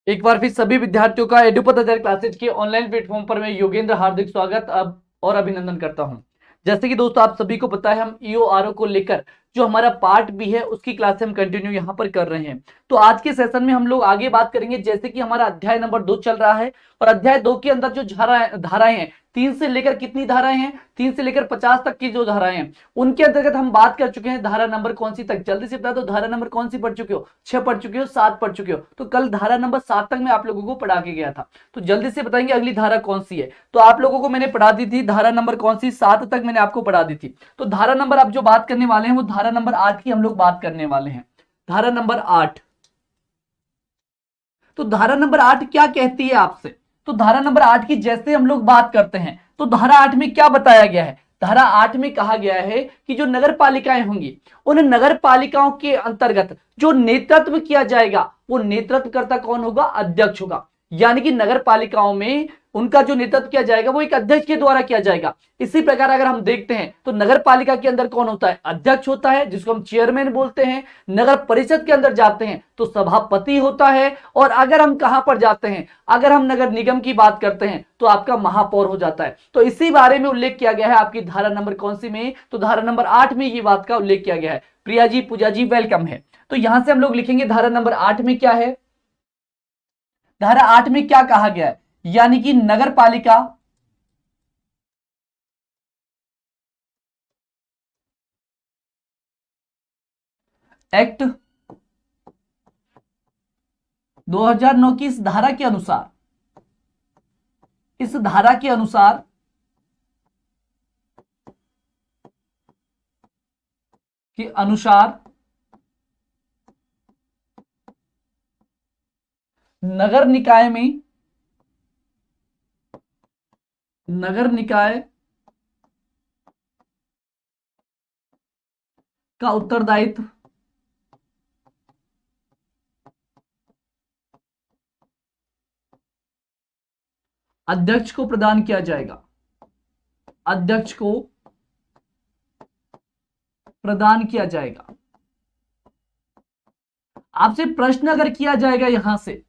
एक बार फिर सभी विद्यार्थियों का एडुपत आचार्य क्लासेज के ऑनलाइन प्लेटफॉर्म पर मैं योगेंद्र हार्दिक स्वागत और अभिनंदन करता हूं। जैसे कि दोस्तों आप सभी को पता है, हम ईओआरओ को लेकर जो हमारा पार्ट भी है उसकी क्लास हम कंटिन्यू यहां पर कर रहे हैं। तो आज के सेशन में हम लोग आगे बात करेंगे, जैसे कि हमारा अध्याय नंबर 2 चल रहा है और अध्याय 2 के अंदर जो धाराएं हैं, 3 से लेकर कितनी धाराएं हैं, 3 से लेकर 50 तक की जो धाराएं हैं उनके अंतर्गत हम बात कर चुके हैं। धारा नंबर कौन सी तक, जल्दी से बता दो, धारा नंबर कौन सी पढ़ चुके हो? 6 पढ़ चुके हो, 7 पढ़ चुके हो। तो कल धारा नंबर 7 तक मैं आप लोगों को पढ़ा के गया था, तो जल्दी से बताएंगे अगली धारा कौन सी है। तो आप लोगों को मैंने पढ़ा दी थी धारा नंबर कौन सी, 7 तक मैंने आपको पढ़ा दी थी। तो धारा नंबर आप जो बात करने वाले हैं वो धारा नंबर 8 की हम लोग बात करने वाले हैं। धारा नंबर 8। तो धारा नंबर 8 क्या कहती है आपसे? तो धारा नंबर 8 की जैसे हम लोग बात करते हैं तो धारा 8 में क्या बताया गया है? धारा 8 में कहा गया है कि जो नगर पालिकाएं होंगी उन नगर पालिकाओं के अंतर्गत जो नेतृत्व किया जाएगा वो नेतृत्वकर्ता कौन होगा? अध्यक्ष होगा। यानी कि नगर पालिकाओं में उनका जो नेतृत्व किया जाएगा वो एक अध्यक्ष के द्वारा किया जाएगा। इसी प्रकार अगर हम देखते हैं तो नगर पालिका के अंदर कौन होता है? अध्यक्ष होता है, जिसको हम चेयरमैन बोलते हैं। नगर परिषद के अंदर जाते हैं तो सभापति होता है। और अगर हम कहां पर जाते हैं, अगर हम नगर निगम की बात करते हैं तो आपका महापौर हो जाता है। तो इसी बारे में उल्लेख किया गया है आपकी धारा नंबर कौन सी में? तो धारा नंबर 8 में ये बात का उल्लेख किया गया है। प्रिया जी, पूजा जी, वेलकम है। तो यहां से हम लोग लिखेंगे धारा नंबर 8 में क्या है। धारा 8 में क्या कहा गया है? यानी कि नगर पालिका एक्ट 2009 की इस धारा के अनुसार, इस धारा के अनुसार के अनुसार नगर निकाय में, नगर निकाय का उत्तरदायित्व अध्यक्ष को प्रदान किया जाएगा। अध्यक्ष को प्रदान किया जाएगा। आपसे प्रश्न अगर किया जाएगा यहां से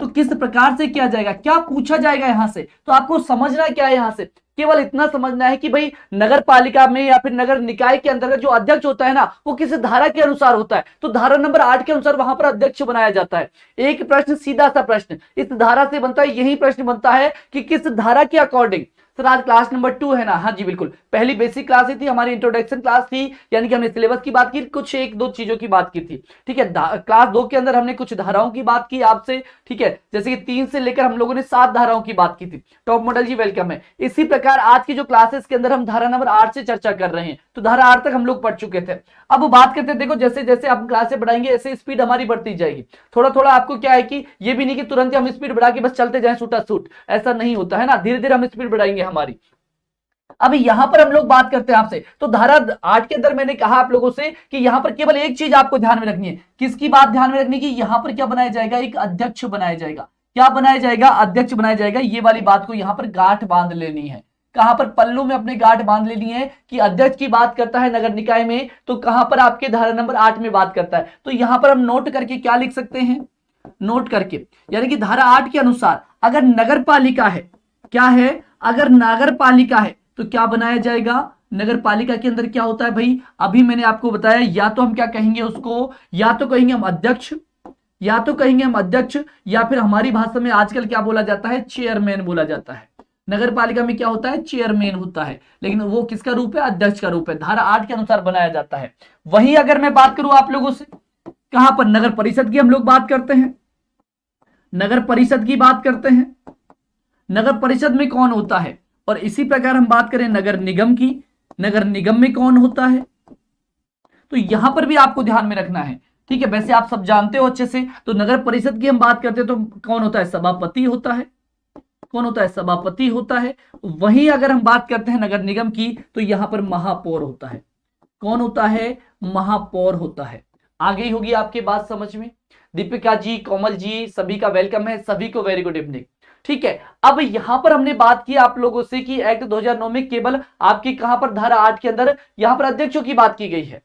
तो किस प्रकार से किया जाएगा, क्या पूछा जाएगा यहां से, तो आपको समझना क्या है यहां से, केवल इतना समझना है कि भाई नगर पालिका में या फिर नगर निकाय के अंतर्गत जो अध्यक्ष होता है ना वो किस धारा के अनुसार होता है। तो धारा नंबर 8 के अनुसार वहां पर अध्यक्ष बनाया जाता है। एक प्रश्न, सीधा सा प्रश्न इस धारा से बनता है, यही प्रश्न बनता है कि किस धारा के अकॉर्डिंग। सर आज क्लास नंबर 2 है ना? हाँ जी बिल्कुल, पहली बेसिक क्लास ही थी हमारी, इंट्रोडक्शन क्लास थी, यानी कि हमने सिलेबस की बात की, कुछ एक दो चीजों की बात की थी। ठीक है, क्लास 2 के अंदर हमने कुछ धाराओं की बात की आपसे। ठीक है, जैसे कि 3 से लेकर हम लोगों ने 7 धाराओं की बात की थी। टॉप मॉडल जी वेलकम है। इसी प्रकार आज की जो क्लासेस के अंदर हम धारा नंबर 8 से चर्चा कर रहे हैं। तो धारा 8 तक हम लोग पढ़ चुके थे। अब बात करते हैं, देखो जैसे जैसे हम क्लासें बढ़ाएंगे ऐसे स्पीड हमारी बढ़ती जाएगी। थोड़ा थोड़ा आपको क्या है कि ये भी नहीं कि तुरंत हम स्पीड बढ़ा के बस चलते जाएं सूटा सूट, ऐसा नहीं होता है ना, धीरे धीरे हम स्पीड बढ़ाएंगे हमारी। अब यहां पर हम लोग बात करते हैं आपसे, तो धारा 8 के अंदर मैंने कहा आप लोगों से कि यहां पर केवल एक चीज आपको ध्यान में रखनी है। किसकी बात ध्यान में रखनी है? कि यहां पर क्या बनाया जाएगा? एक अध्यक्ष बनाया जाएगा। क्या बनाया जाएगा? अध्यक्ष बनाया जाएगा। ये वाली बात को यहां पर गांठ बांध लेनी है। कहां पर? पल्लू में अपने गांठ बांध लेनी है कि अध्यक्ष की बात करता है नगर निकाय में, तो कहां पर आपके धारा नंबर 8 में बात करता है। तो यहां पर हम नोट करके क्या लिख सकते हैं? नोट करके, यानी कि धारा 8 के अनुसार अगर नगर पालिका है, क्या है? अगर नगर पालिका है तो क्या बनाया जाएगा? नगर पालिका के अंदर क्या होता है भाई? अभी मैंने आपको बताया, या तो हम क्या कहेंगे उसको, या तो कहेंगे हम अध्यक्ष, या तो कहेंगे हम अध्यक्ष, या फिर हमारी भाषा में आजकल क्या बोला जाता है? चेयरमैन बोला जाता है। नगर पालिका में क्या होता है? चेयरमैन होता है, लेकिन वो किसका रूप है? अध्यक्ष का रूप है। धारा 8 के अनुसार बनाया जाता है। वही अगर मैं बात करूं आप लोगों से, कहां पर? नगर परिषद की हम लोग बात करते हैं, नगर परिषद की बात करते हैं। नगर परिषद में कौन होता है? और इसी प्रकार हम बात करें नगर निगम की, नगर निगम में कौन होता है? तो यहां पर भी आपको ध्यान में रखना है। ठीक है, वैसे आप सब जानते हो अच्छे से। तो नगर परिषद की हम बात करते हैं तो कौन होता है? सभापति होता है। कौन होता है? सभापति होता है। वहीं अगर हम बात करते हैं नगर निगम की तो यहां पर महापौर होता है। कौन होता है? महापौर होता है। आ गई होगी आपके बात समझ में। दीपिका जी, कोमल जी, सभी का वेलकम है, सभी को वेरी गुड इवनिंग। ठीक है, अब यहां पर हमने बात की आप लोगों से कि एक्ट 2009 में केवल आपकी कहां पर? धारा 8 के अंदर यहां पर अध्यक्षों की बात की गई है।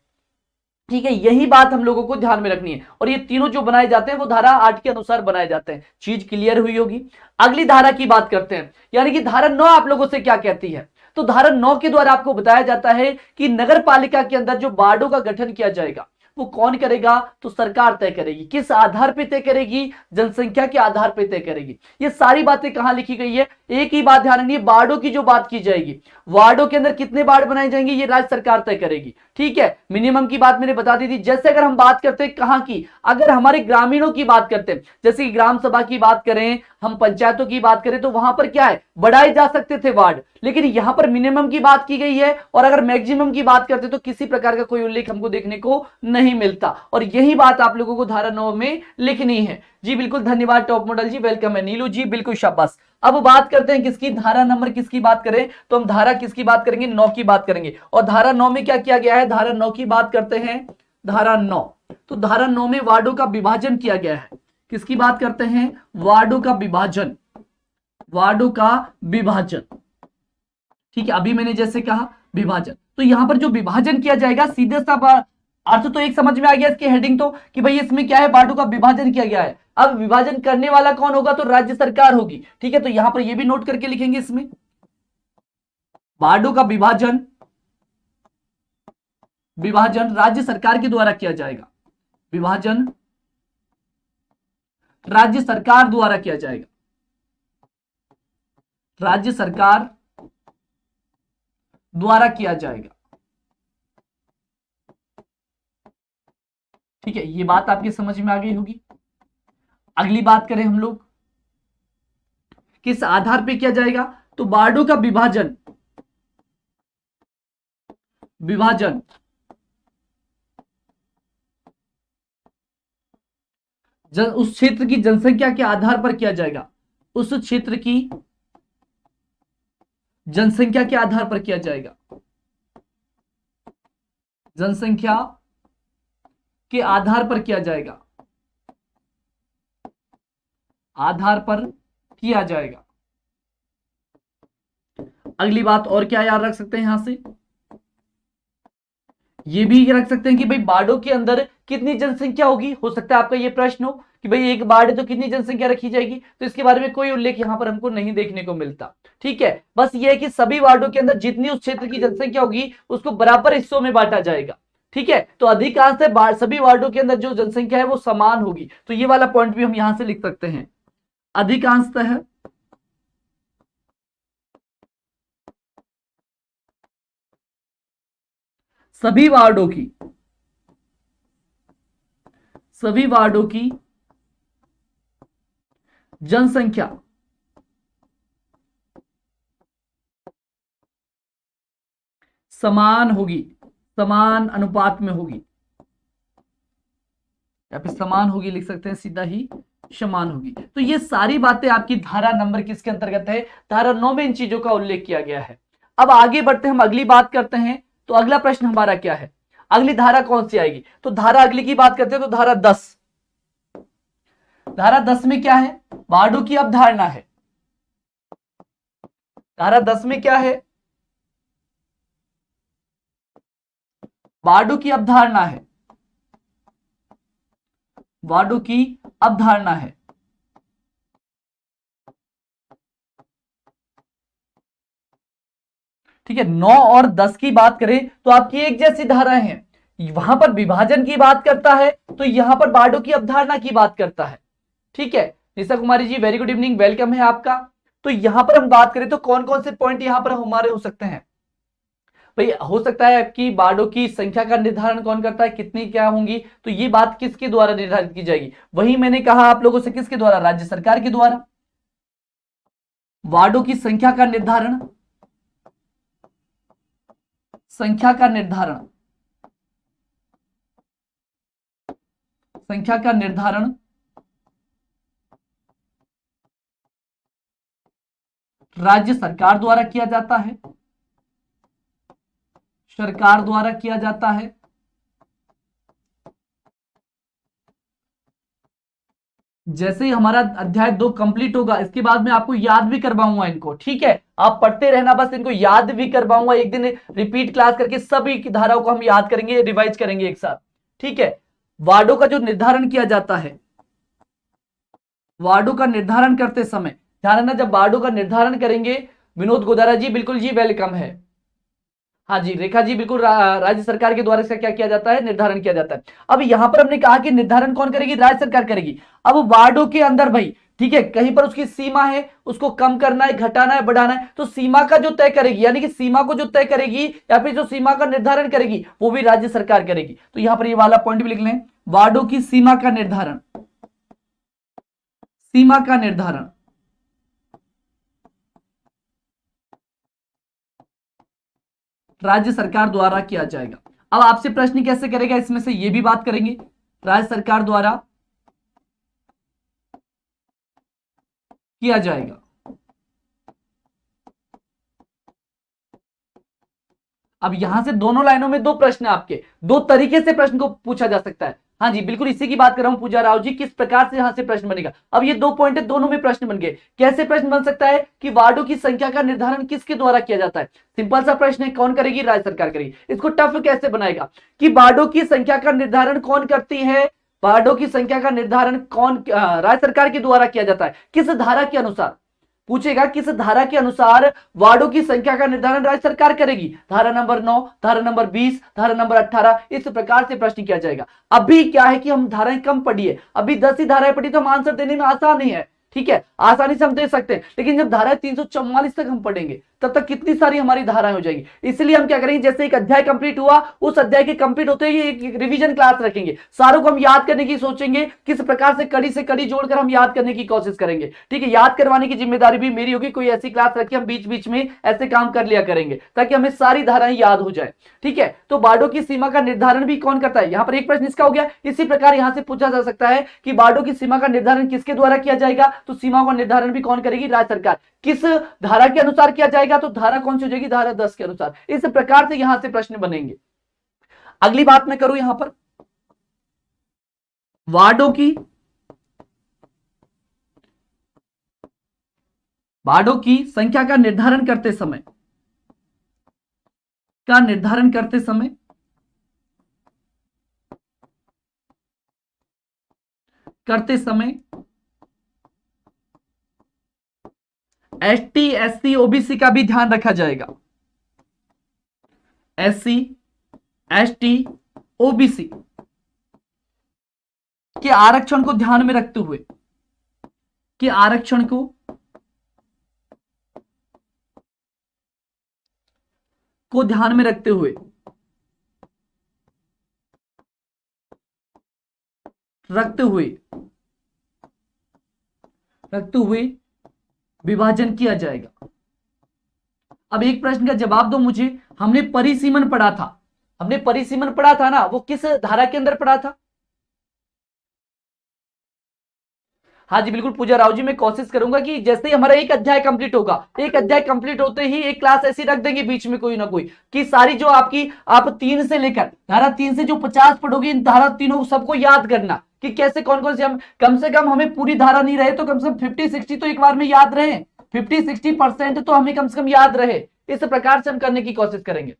ठीक है, यही बात हम लोगों को ध्यान में रखनी है। और ये तीनों जो बनाए जाते हैं वो धारा 8 के अनुसार बनाए जाते हैं। चीज क्लियर हुई होगी। अगली धारा की बात करते हैं, यानी कि धारा 9 आप लोगों से क्या कहती है। तो धारा 9 के द्वारा आपको बताया जाता है कि नगर पालिका के अंदर जो वार्डों का गठन किया जाएगा वो कौन करेगा, तो सरकार तय करेगी। किस आधार पर तय करेगी, जनसंख्या के आधार पर तय करेगी। ये सारी बातें कहां लिखी गई है, एक ही बात ध्यान रखनी है, वार्डों की जो बात की जाएगी, वार्डों के अंदर कितने वार्ड बनाए जाएंगे ये राज्य सरकार तय करेगी। ठीक है, मिनिमम की बात मैंने बता दी थी। जैसे अगर हम बात करते हैं कहां की, अगर हमारे ग्रामीणों की बात करते हैं, जैसे ग्राम सभा की बात करें, हम पंचायतों की बात करें, तो वहां पर क्या है, बढ़ाए जा सकते थे वार्ड, लेकिन यहां पर मिनिमम की बात की गई है। और अगर मैक्सिमम की बात करते तो किसी प्रकार का कोई उल्लेख हमको देखने को नहीं मिलता। और यही बात आप लोगों को धारा 9 में लिखनी है। जी बिल्कुल, धन्यवाद टॉप मॉडल जी, वेलकम है। नीलू जी बिल्कुल, शाबाश। अब बात करते हैं किसकी, धारा नंबर किसकी बात करें, तो हम धारा किसकी बात करेंगे, 9 की बात करेंगे। और धारा 9 में क्या किया गया है, धारा 9 की बात करते हैं। धारा 9, तो धारा 9 में वार्डों का विभाजन किया गया है। किसकी बात करते हैं, वार्डों का विभाजन, वार्डों का विभाजन। ठीक है, अभी मैंने जैसे कहा विभाजन, तो यहां पर जो विभाजन किया जाएगा, सीधे सा अर्थ तो एक समझ में आ गया इसकी हेडिंग तो, कि भाई इसमें क्या है, वार्डों का विभाजन किया गया है। अब विभाजन करने वाला कौन होगा, तो राज्य सरकार होगी। ठीक है, तो यहां पर ये भी नोट करके लिखेंगे, इसमें वार्डों का विभाजन, विभाजन राज्य सरकार के द्वारा किया जाएगा। विभाजन राज्य सरकार द्वारा किया जाएगा, राज्य सरकार द्वारा किया जाएगा। ठीक है, ये बात आपके समझ में आ गई होगी। अगली बात करें हम लोग, किस आधार पे किया जाएगा, तो वार्डों का विभाजन, विभाजन उस क्षेत्र की जनसंख्या के आधार पर किया जाएगा। उस क्षेत्र की जनसंख्या के आधार पर किया जाएगा, जनसंख्या के आधार पर किया जाएगा, आधार पर किया जाएगा। अगली बात और क्या याद रख सकते हैं यहां से, ये भी रख सकते हैं कि भाई वार्डों के अंदर कितनी जनसंख्या होगी। हो सकता है आपका ये प्रश्न हो कि भाई एक वार्ड है तो कितनी जनसंख्या रखी जाएगी, तो इसके बारे में कोई उल्लेख यहां पर हमको नहीं देखने को मिलता। ठीक है, बस ये है कि सभी वार्डों के अंदर जितनी उस क्षेत्र की जनसंख्या होगी उसको बराबर हिस्सों में बांटा जाएगा। ठीक है, तो अधिकांश सभी वार्डों के अंदर जो जनसंख्या है वो समान होगी। तो ये वाला पॉइंट भी हम यहां से लिख सकते हैं, अधिकांशतः सभी वार्डों की, सभी वार्डों की जनसंख्या समान होगी, समान अनुपात में होगी, या फिर समान होगी लिख सकते हैं, सीधा ही समान होगी। तो ये सारी बातें आपकी धारा नंबर किसके अंतर्गत है, धारा 9 में इन चीजों का उल्लेख किया गया है। अब आगे बढ़ते हैं, हम अगली बात करते हैं। तो अगला प्रश्न हमारा क्या है, अगली धारा कौन सी आएगी, तो धारा अगली की बात करते हैं तो धारा 10। धारा 10 में क्या है, वार्डों की अवधारणा है। धारा 10 में क्या है, वार्डों की अवधारणा है, वार्डों की अवधारणा है। ठीक है, 9 और 10 की बात करें तो आपकी एक जैसी धाराएं हैं। वहां पर विभाजन की बात करता है तो यहां पर वार्डों की अवधारणा की बात करता है। ठीक है, Nisha Kumari ji very good evening, welcome है आपका। तो यहां पर हम बात करें तो कौन कौन से पॉइंट यहां पर हमारे हो सकते हैं, भाई हो सकता है आपकी वार्डों की संख्या का निर्धारण कौन करता है, कितनी क्या होंगी, तो ये बात किसके द्वारा निर्धारित की जाएगी, वही मैंने कहा आप लोगों से, किसके द्वारा, राज्य सरकार के द्वारा। वार्डों की संख्या का निर्धारण, संख्या का निर्धारण, संख्या का निर्धारण राज्य सरकार द्वारा किया जाता है, सरकार द्वारा किया जाता है। जैसे ही हमारा अध्याय 2 कंप्लीट होगा इसके बाद मैं आपको याद भी करवाऊंगा इनको। ठीक है, आप पढ़ते रहना, बस इनको याद भी करवाऊंगा। एक दिन रिपीट क्लास करके सभी की धाराओं को हम याद करेंगे, रिवाइज करेंगे एक साथ। ठीक है। वार्डों का जो निर्धारण किया जाता है, वार्डों का निर्धारण करते समय ध्यान रखना, जब वार्डों का निर्धारण करेंगे, विनोद गोदारा जी बिल्कुल जी वेलकम है। हाँ जी रेखा जी बिल्कुल, राज्य सरकार के द्वारा इसका क्या किया जाता है, निर्धारण किया जाता है। अब यहां पर हमने कहा कि निर्धारण कौन करेगी, राज्य सरकार करेगी। अब वार्डों के अंदर भाई ठीक है, कहीं पर उसकी सीमा है, उसको कम करना है, घटाना है, बढ़ाना है, तो सीमा का जो तय करेगी, यानी कि सीमा को जो तय करेगी या फिर जो सीमा का निर्धारण करेगी वो भी राज्य सरकार करेगी। तो यहां पर ये वाला पॉइंट भी लिख लें, वार्डों की सीमा का निर्धारण, सीमा का निर्धारण राज्य सरकार द्वारा किया जाएगा। अब आपसे प्रश्न कैसे करेगा, इसमें से ये भी बात करेंगे, राज्य सरकार द्वारा किया जाएगा। अब यहां से दोनों लाइनों में दो प्रश्न, आपके दो तरीके से प्रश्न को पूछा जा सकता है। हाँ जी बिल्कुल इसी की बात कर रहा हूं पूजा राव जी, किस प्रकार से यहां से प्रश्न बनेगा। अब ये दो पॉइंट है, दोनों में प्रश्न बन गए। कैसे प्रश्न बन सकता है कि वार्डों की संख्या का निर्धारण किसके द्वारा किया जाता है, सिंपल सा प्रश्न है, कौन करेगी, राज्य सरकार करेगी। इसको टफ कैसे बनाएगा कि वार्डों की संख्या का निर्धारण कौन करती है, वार्डों की संख्या का निर्धारण कौन, राज्य सरकार के द्वारा किया जाता है, किस धारा के अनुसार पूछेगा, किस धारा के अनुसार वार्डों की संख्या का निर्धारण राज्य सरकार करेगी, धारा नंबर 9, धारा नंबर 20, धारा नंबर 18, इस प्रकार से प्रश्न किया जाएगा। अभी क्या है कि हम धाराएं कम पढ़ी है, अभी 10 ही धाराएं पढ़ी तो हम आंसर देने में आसान नहीं है, ठीक है, आसानी से हम दे सकते हैं। लेकिन जब धारा 344 तक हम पढ़ेंगे तब तक कितनी सारी हमारी धाराएं हो जाएगी। इसलिए हम क्या करेंगे, जैसे एक अध्याय कंप्लीट हुआ, उस अध्याय के कंप्लीट होते ही एक रिवीजन क्लास रखेंगे, सारों को हम याद करने की सोचेंगे, किस प्रकार से कड़ी जोड़कर हम याद करने की कोशिश करेंगे, ठीक है। याद करवाने की जिम्मेदारी भी मेरी होगी, कोई ऐसी क्लास रखी हम बीच बीच में ऐसे काम कर लिया करेंगे ताकि हमें सारी धाराएं याद हो जाए, ठीक है। तो वार्डों की सीमा का निर्धारण भी कौन करता है, यहां पर एक प्रश्न इसका हो गया। इसी प्रकार यहां से पूछा जा सकता है कि वार्डों की सीमा का निर्धारण किसके द्वारा किया जाएगा, तो सीमाओं का निर्धारण भी कौन करेगी, राज्य सरकार। किस धारा के अनुसार किया जाएगा, तो धारा कौन सी हो जाएगी, धारा 10 के अनुसार। इस प्रकार से यहां से प्रश्न बनेंगे। अगली बात मैं करूं, यहां पर वार्डों की संख्या का निर्धारण करते समय, एसटी एससी ओबीसी का भी ध्यान रखा जाएगा, एससी एसटी ओबीसी के आरक्षण को ध्यान में रखते हुए, ध्यान में रखते हुए विभाजन किया जाएगा। अब एक प्रश्न का जवाब दो मुझे, हमने परिसीमन पढ़ा था, ना, वो किस धारा के अंदर पढ़ा था। हाँ जी बिल्कुल पूजा राव जी, मैं कोशिश करूंगा कि जैसे ही हमारा एक अध्याय कंप्लीट होगा, एक अध्याय कंप्लीट होते ही एक क्लास ऐसी रख देंगे बीच में कोई ना कोई, कि सारी जो आपकी आप 3 से लेकर धारा 3 से जो 50 पढ़ोगे, इन धारा तीनों सबको याद करना कि कैसे कौन कौन से, हम कम से कम हमें पूरी धारा नहीं रहे तो कम से कम 50-60 तो एक बार में याद रहे, 50-60% तो हमें कम से कम याद रहे। इस प्रकार से हम करने की कोशिश करेंगे।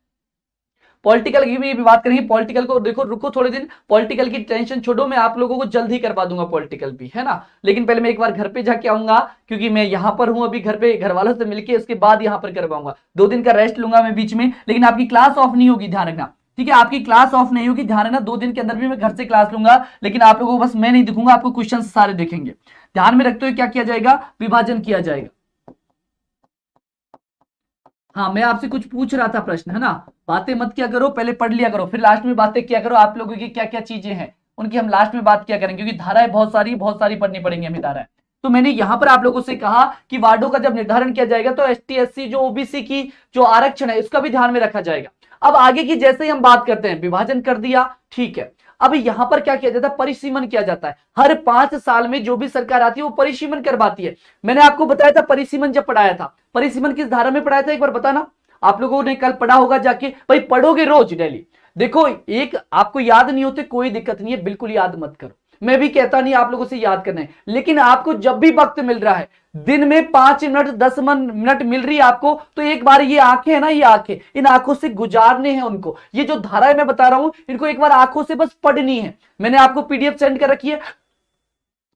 पॉलिटिकल की भी बात करेंगे, पॉलिटिकल को देखो, रुको थोड़े दिन, पॉलिटिकल की टेंशन छोड़ो, मैं आप लोगों को जल्द ही करवा दूंगा पॉलिटिकल भी, है ना। लेकिन पहले मैं एक बार घर पे जाके आऊंगा, क्योंकि मैं यहां पर हूं अभी घर पे, घर वालों से मिलके उसके बाद यहां पर करवाऊंगा। 2 दिन का रेस्ट लूंगा मैं बीच में, लेकिन आपकी क्लास ऑफ नहीं होगी, ध्यान रखना, ठीक है, आपकी क्लास ऑफ नहीं होगी, ध्यान रखना। 2 दिन के अंदर भी मैं घर से क्लास लूंगा, लेकिन आप लोगों को बस मैं नहीं दिखूंगा, आपको क्वेश्चन सारे देखेंगे। ध्यान में रखते हुए क्या किया जाएगा, विभाजन किया जाएगा। हाँ मैं आपसे कुछ पूछ रहा था प्रश्न, है ना, बातें मत किया करो, पहले पढ़ लिया करो, फिर लास्ट में बातें किया करो। आप लोगों की क्या क्या चीजें हैं उनकी हम लास्ट में बात किया करेंगे, क्योंकि धाराएं बहुत सारी पढ़नी पड़ेंगी हमें धाराएं। तो मैंने यहां पर आप लोगों से कहा कि वार्डों का जब निर्धारण किया जाएगा तो एसटी एससी जो ओबीसी की जो आरक्षण है उसका भी ध्यान में रखा जाएगा। अब आगे की जैसे ही हम बात करते हैं, विभाजन कर दिया, ठीक है। अब यहां पर क्या किया जाता है, परिसीमन किया जाता है। हर 5 साल में जो भी सरकार आती है वो परिसीमन करवाती है। मैंने आपको बताया था परिसीमन जब पढ़ाया था, परिसीमन किस धारा में पढ़ाया था एक बार बताना, आप लोगों ने कल पढ़ा होगा जाके, भाई पढ़ोगे रोज डेली। देखो एक आपको याद नहीं होते कोई दिक्कत नहीं है, बिल्कुल याद मत करो, मैं भी कहता नहीं आप लोगों से याद करना है, लेकिन आपको जब भी वक्त मिल रहा है, दिन में 5 मिनट 10 मिनट मिल रही है आपको, तो एक बार ये आंखें है ना, ये आंखें, इन आंखों से गुजारने हैं उनको। ये जो धाराएं मैं बता रहा हूं, इनको एक बार आंखों से बस पढ़नी है। मैंने आपको पीडीएफ सेंड कर रखी है,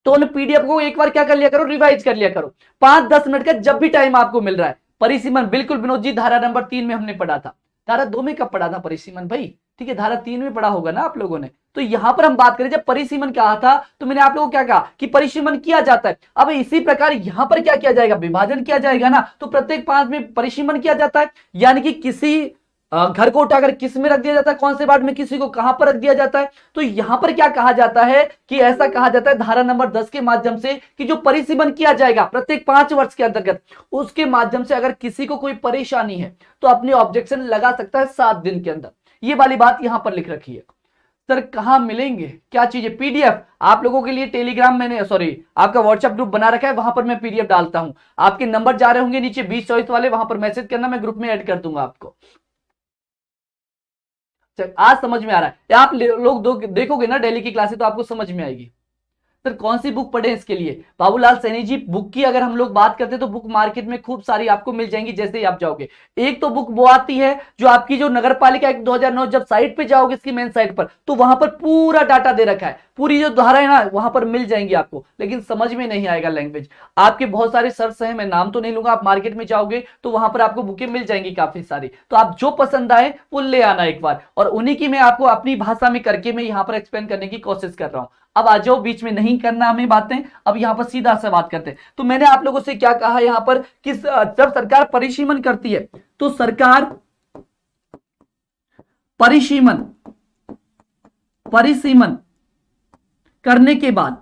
तो उन पीडीएफ को एक बार क्या कर लिया करो, रिवाइज कर लिया करो। 5-10 मिनट का जब भी टाइम आपको मिल रहा है। परिसीमन, बिल्कुल विनोद जी, धारा नंबर 3 में हमने पढ़ा था। धारा 2 में कब पढ़ा था परिसीमन भाई? ठीक है, धारा 3 में पढ़ा होगा ना आप लोगों ने। तो यहां पर हम बात करें, जब परिसीमन कहा था तो मैंने आप लोगों को क्या कहा कि परिसीमन किया जाता है। अब इसी प्रकार यहां पर क्या किया जाएगा, विभाजन किया जाएगा ना। तो प्रत्येक 5 में परिसीमन किया जाता है, यानी कि किसी घर को उठाकर किस में रख दिया जाता है, कौन से वार्ड में किसी को कहां पर रख दिया जाता है। तो यहां पर क्या कहा जाता है कि ऐसा कहा जाता है धारा नंबर 10 के माध्यम से कि जो परिसीमन किया जाएगा प्रत्येक 5 वर्ष के अंतर्गत, उसके माध्यम से अगर किसी को कोई परेशानी है तो अपनी ऑब्जेक्शन लगा सकता है 7 दिन के अंदर। ये वाली बात यहां पर लिख रखी है। सर कहां मिलेंगे, क्या चीजें? पीडीएफ आप लोगों के लिए टेलीग्राम मैंने, सॉरी, आपका व्हाट्सएप ग्रुप बना रखा है, वहां पर मैं पीडीएफ डालता हूं। आपके नंबर जा रहे होंगे नीचे 20-24 वाले, वहां पर मैसेज करना, मैं ग्रुप में ऐड कर दूंगा आपको। आज समझ में आ रहा है? आप लोग देखोगे ना डेली की क्लासेस तो आपको समझ में आएगी। सर कौन सी बुक पढ़े इसके लिए? बाबूलाल सैनी जी, बुक की अगर हम लोग बात करते हैं तो बुक मार्केट में खूब सारी आपको मिल जाएंगी जैसे ही आप जाओगे। एक तो बुक वो आती है जो आपकी जो नगर पालिका एक्ट 2009, जब साइट पे जाओगे इसकी मेन साइट पर, तो वहां पर पूरा डाटा दे रखा है, पूरी जो धारा है ना वहां पर मिल जाएंगी आपको, लेकिन समझ में नहीं आएगा लैंग्वेज। आपके बहुत सारे सर्स हैं, मैं नाम तो नहीं लूंगा, आप मार्केट में जाओगे तो वहां पर आपको बुकें मिल जाएंगी काफी सारी। तो आप जो पसंद आए वो ले आना एक बार, और उन्हीं की मैं आपको अपनी भाषा में करके मैं यहां पर एक्सप्लेन करने की कोशिश कर रहा हूं। अब आ जाओ, बीच में नहीं करना हमें बातें, अब यहां पर सीधा से बात करते हैं। तो मैंने आप लोगों से क्या कहा यहां पर कि जब सरकार परिसीमन करती है तो सरकार परिसीमन करने के बाद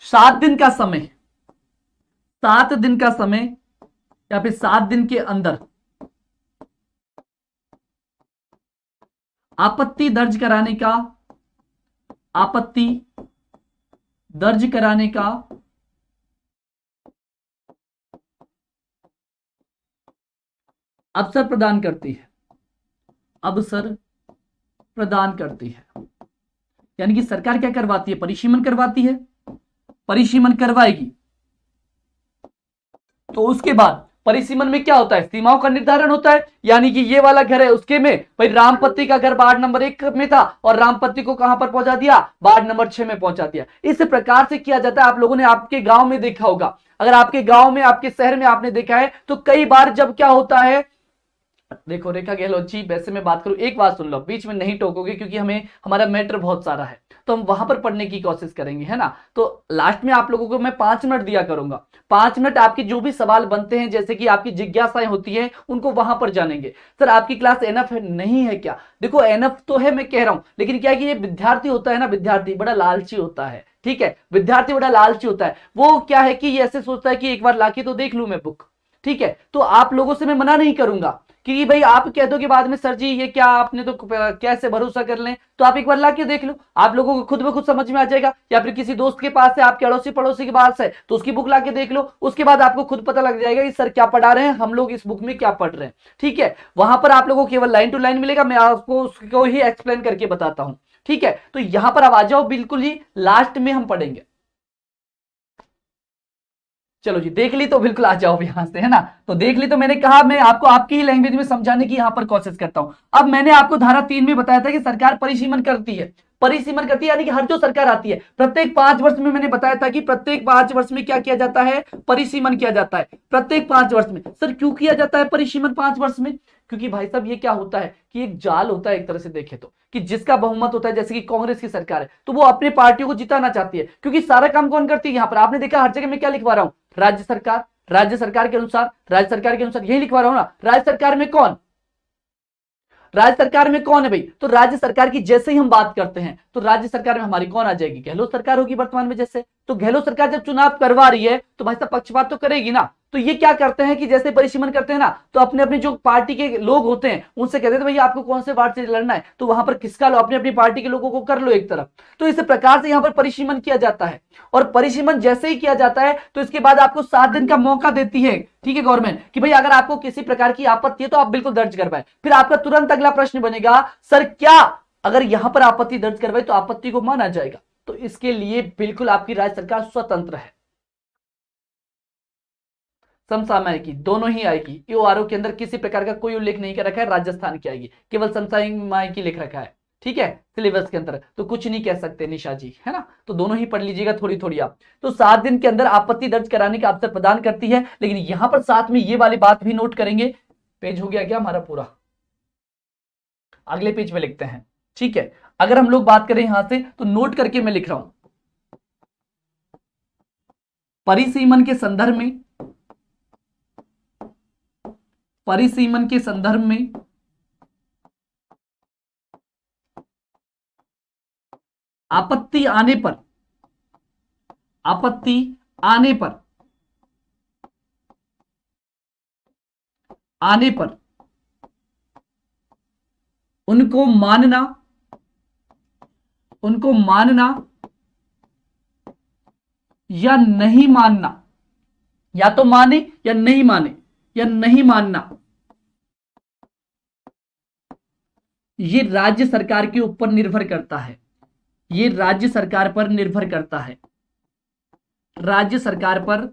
7 दिन का समय, 7 दिन का समय या फिर 7 दिन के अंदर आपत्ति दर्ज कराने का अवसर प्रदान करती है। यानी कि सरकार क्या करवाती है, परिसीमन करवाती है, परिसीमन करवाएगी। तो उसके बाद परिसीमन में क्या होता है, सीमाओं का निर्धारण होता है। यानी कि ये वाला घर है, उसके में भाई रामपत्ती का घर वार्ड नंबर 1 में था और रामपत्ती को कहां पर पहुंचा दिया, वार्ड नंबर 6 में पहुंचा दिया। इस प्रकार से किया जाता है। आप लोगों ने आपके गांव में देखा होगा, अगर आपके गांव में आपके शहर में आपने देखा है तो कई बार जब क्या होता है, देखो रेखा गहलोत जी, वैसे मैं बात करूं, एक बात सुन लो, बीच में नहीं टोकोगे क्योंकि हमारा मैटर बहुत सारा है, तो हम वहां पर पढ़ने की कोशिश करेंगे, है ना। तो लास्ट में आप लोगों को मैं 5 मिनट दिया करूंगा। 5 मिनट आपके जो भी सवाल बनते हैं, जैसे कि आपकी जिज्ञासाएं होती हैं, उनको वहां पर जानेंगे। सर आपकी क्लास एनफ है, नहीं है क्या? देखो एनफ तो है, मैं कह रहा हूं, लेकिन क्या है कि ये विद्यार्थी होता है ना, विद्यार्थी बड़ा लालची होता है। ठीक है, विद्यार्थी बड़ा लालची होता है। वो क्या है कि ये ऐसे सोचता है कि एक बार लाके तो देख लूं मैं बुक। ठीक है, तो आप लोगों से मैं मना नहीं करूंगा कि भाई आप कह दो कि बाद में सर जी ये क्या, आपने तो कैसे भरोसा कर लें, तो आप एक बार ला के देख लो, आप लोगों को खुद ब खुद समझ में आ जाएगा। या फिर किसी दोस्त के पास है, आपके अड़ोसी पड़ोसी के पास है, तो उसकी बुक ला के देख लो, उसके बाद आपको खुद पता लग जाएगा कि सर क्या पढ़ा रहे हैं, हम लोग इस बुक में क्या पढ़ रहे हैं। ठीक है, वहां पर आप लोगों को केवल लाइन टू लाइन मिलेगा, मैं आपको उसको ही एक्सप्लेन करके बताता हूं। ठीक है, तो यहां पर आप आ जाओ, बिल्कुल ही लास्ट में हम पढ़ेंगे। चलो जी, देख ली तो बिल्कुल आ जाओ यहां से, है ना। तो देख ली तो मैंने कहा मैं आपको आपकी ही लैंग्वेज में समझाने की यहां पर कोशिश करता हूं। अब मैंने आपको धारा 3 में बताया था कि सरकार परिसीमन करती है, यानी कि हर जो सरकार आती है प्रत्येक 5 वर्ष में, मैंने बताया था कि प्रत्येक 5 वर्ष में क्या किया जाता है, परिसीमन किया जाता है प्रत्येक 5 वर्ष में। सर क्यों किया जाता है परिसीमन 5 वर्ष में? क्योंकि भाई साहब ये क्या होता है कि एक जाल होता है एक तरह से देखे तो, कि जिसका बहुमत होता है, जैसे कि कांग्रेस की सरकार है तो वो अपने पार्टियों को जिताना चाहती है, क्योंकि सारा काम कौन करती है। यहां पर आपने देखा हर जगह मैं क्या लिखवा रहा हूं, राज्य सरकार, राज्य सरकार के अनुसार, राज्य सरकार के अनुसार, यही लिखवा रहा हूं ना। राज्य सरकार में कौन, राज्य सरकार में कौन है भाई? तो राज्य सरकार की जैसे ही हम बात करते हैं तो राज्य सरकार में हमारी कौन आ जाएगी, गहलोत सरकार होगी वर्तमान में जैसे। तो गहलोत सरकार जब चुनाव करवा रही है तो भाई साहब पक्षपात तो करेगी ना। तो ये क्या करते हैं कि जैसे परिसीमन करते हैं ना, तो अपने अपने जो पार्टी के लोग होते हैं उनसे कहते हैं भैया आपको कौन से वार्ड से लड़ना है, तो वहां पर किसका लो, अपनी अपनी पार्टी के लोगों को कर लो एक तरफ। तो इस प्रकार से यहां पर परिसीमन किया जाता है, और परिसीमन जैसे ही किया जाता है तो इसके बाद आपको 7 दिन का मौका देती है, ठीक है, गवर्नमेंट, कि भाई अगर आपको किसी प्रकार की आपत्ति है तो आप बिल्कुल दर्ज करवाएं। फिर आपका तुरंत अगला प्रश्न बनेगा, सर क्या अगर यहां पर आपत्ति दर्ज करवाए तो आपत्ति को माना जाएगा? तो इसके लिए बिल्कुल आपकी राज्य सरकार स्वतंत्र है, समसामयिकी दोनों ही आएगी। ईओआरओ के अंदर किसी प्रकार का कोई उल्लेख नहीं कर रखा है राजस्थान की आएगी, केवल समसामयिकी लिख रखा है, ठीक है, सिलेबस के अंदर, तो कुछ नहीं कह सकते निशा जी, है ना। तो दोनों ही पढ़ लीजिएगा थोड़ी थोड़ी आप। तो 7 दिन के अंदर आपत्ति दर्ज कराने का अवसर प्रदान करती है, लेकिन यहां पर साथ में ये वाली बात भी नोट करेंगे। पेज हो गया क्या हमारा पूरा? अगले पेज में लिखते हैं, ठीक है। अगर हम लोग बात करें यहां से तो नोट करके मैं लिख रहा हूं, परिसीमन के संदर्भ में, परिसीमन के संदर्भ में आपत्ति आने पर, आपत्ति आने पर, आने पर उनको मानना, उनको मानना या नहीं मानना, या तो माने या नहीं माने, या नहीं मानना, ये राज्य सरकार के ऊपर निर्भर करता है, ये राज्य सरकार पर निर्भर करता है, राज्य सरकार पर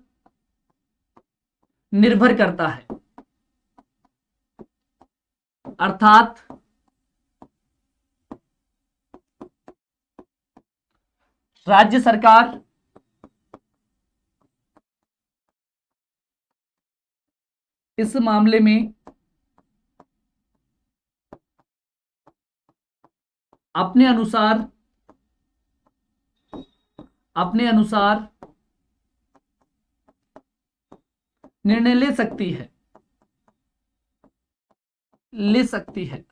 निर्भर करता है। अर्थात राज्य सरकार इस मामले में अपने अनुसार निर्णय ले सकती है, ले सकती है।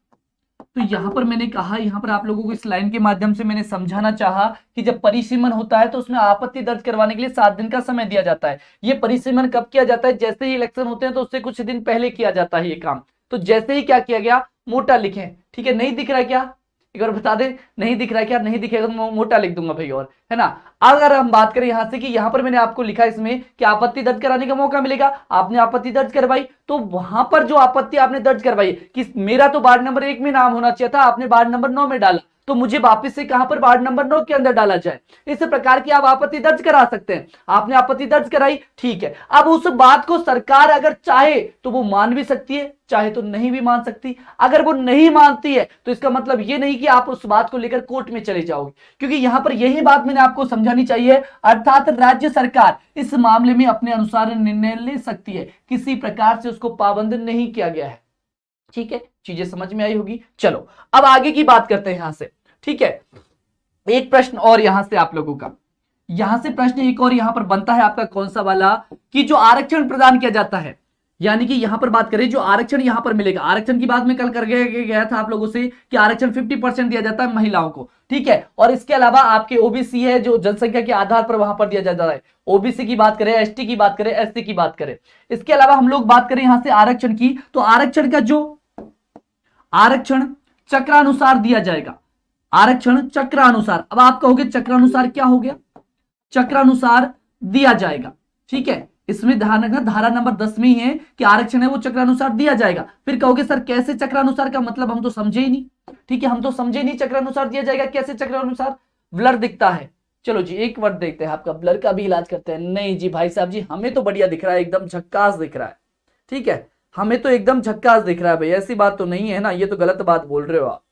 तो यहां पर मैंने कहा, यहां पर आप लोगों को इस लाइन के माध्यम से मैंने समझाना चाहा कि जब परिसीमन होता है तो उसमें आपत्ति दर्ज करवाने के लिए 7 दिन का समय दिया जाता है। ये परिसीमन कब किया जाता है? जैसे ही इलेक्शन होते हैं तो उससे कुछ दिन पहले किया जाता है ये काम। तो जैसे ही क्या किया गया, मोटा लिखें, ठीक है। नहीं दिख रहा है क्या? एक बार बता दे, नहीं दिख रहा है क्या? नहीं दिखेगा तो मोटा लिख दूंगा भाई, और है ना। अगर हम बात करें यहां से कि यहां पर मैंने आपको लिखा इसमें कि आपत्ति दर्ज कराने का मौका मिलेगा, आपने आपत्ति दर्ज करवाई, तो वहां पर जो आपत्ति आपने दर्ज करवाई कि मेरा तो वार्ड नंबर 1 में नाम होना चाहिए था, आपने वार्ड नंबर 9 में डाला, तो मुझे वापस से कहां पर वार्ड नंबर 9 के अंदर डाला जाए। इस प्रकार की आप आपत्ति दर्ज करा सकते हैं। आपने आपत्ति दर्ज कराई, ठीक है। अब उस बात को सरकार अगर चाहे तो वो मान भी सकती है, चाहे तो नहीं भी मान सकती। अगर वो नहीं मानती है तो इसका मतलब ये नहीं कि आप उस बात को लेकर कोर्ट में चले जाओगे, क्योंकि यहां पर यही बात मैंने आपको समझानी चाहिए। अर्थात राज्य सरकार इस मामले में अपने अनुसार निर्णय ले सकती है, किसी प्रकार से उसको पाबंद नहीं किया गया है, ठीक है। चीजें समझ में आई होगी। चलो अब आगे की बात करते हैं यहां से, ठीक है। एक प्रश्न और यहां से आप लोगों का, यहां से प्रश्न एक और यहां पर बनता है आपका, कौन सा वाला, कि जो आरक्षण प्रदान किया जाता है, यानी कि यहां पर बात करें जो आरक्षण यहां पर मिलेगा। आरक्षण की बात मैं कल कर गया था आप लोगों से कि आरक्षण 50% दिया जाता है महिलाओं को, ठीक है। और इसके अलावा आपके ओबीसी है जो जनसंख्या के आधार पर वहां पर दिया जाता है। ओबीसी की बात करें, एसटी की बात करें, एससी की बात करें। इसके अलावा हम लोग बात करें यहां से आरक्षण की, तो आरक्षण का जो आरक्षण चक्रानुसार दिया जाएगा, आरक्षण चक्रानुसार। अब आप कहोगे चक्रानुसार क्या हो गया? चक्रानुसार दिया जाएगा, ठीक है। इसमें ध्यान रखना धारा नंबर 10 में ही है कि आरक्षण है वो चक्रानुसार दिया जाएगा। फिर कहोगे सर कैसे चक्रानुसार, का मतलब हम तो समझे ही नहीं, ठीक है, हम तो समझे नहीं चक्रानुसार दिया जाएगा कैसे। चक्रानुसार ब्लर दिखता है, चलो जी एक वर्ड देखते हैं, आपका ब्लर का भी इलाज करते हैं। नहीं जी भाई साहब जी, हमें तो बढ़िया दिख रहा है, एकदम झक्कास दिख रहा है, ठीक है, हमें तो एकदम झक्कास दिख रहा है भाई, ऐसी बात तो नहीं है ना, ये तो गलत बात बोल रहे हो आप।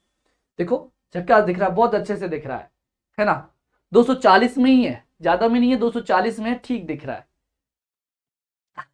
देखो झक्कास दिख रहा है, बहुत अच्छे से दिख रहा है ना। 240 में ही है, ज्यादा में नहीं है, 240 में है, ठीक दिख रहा है।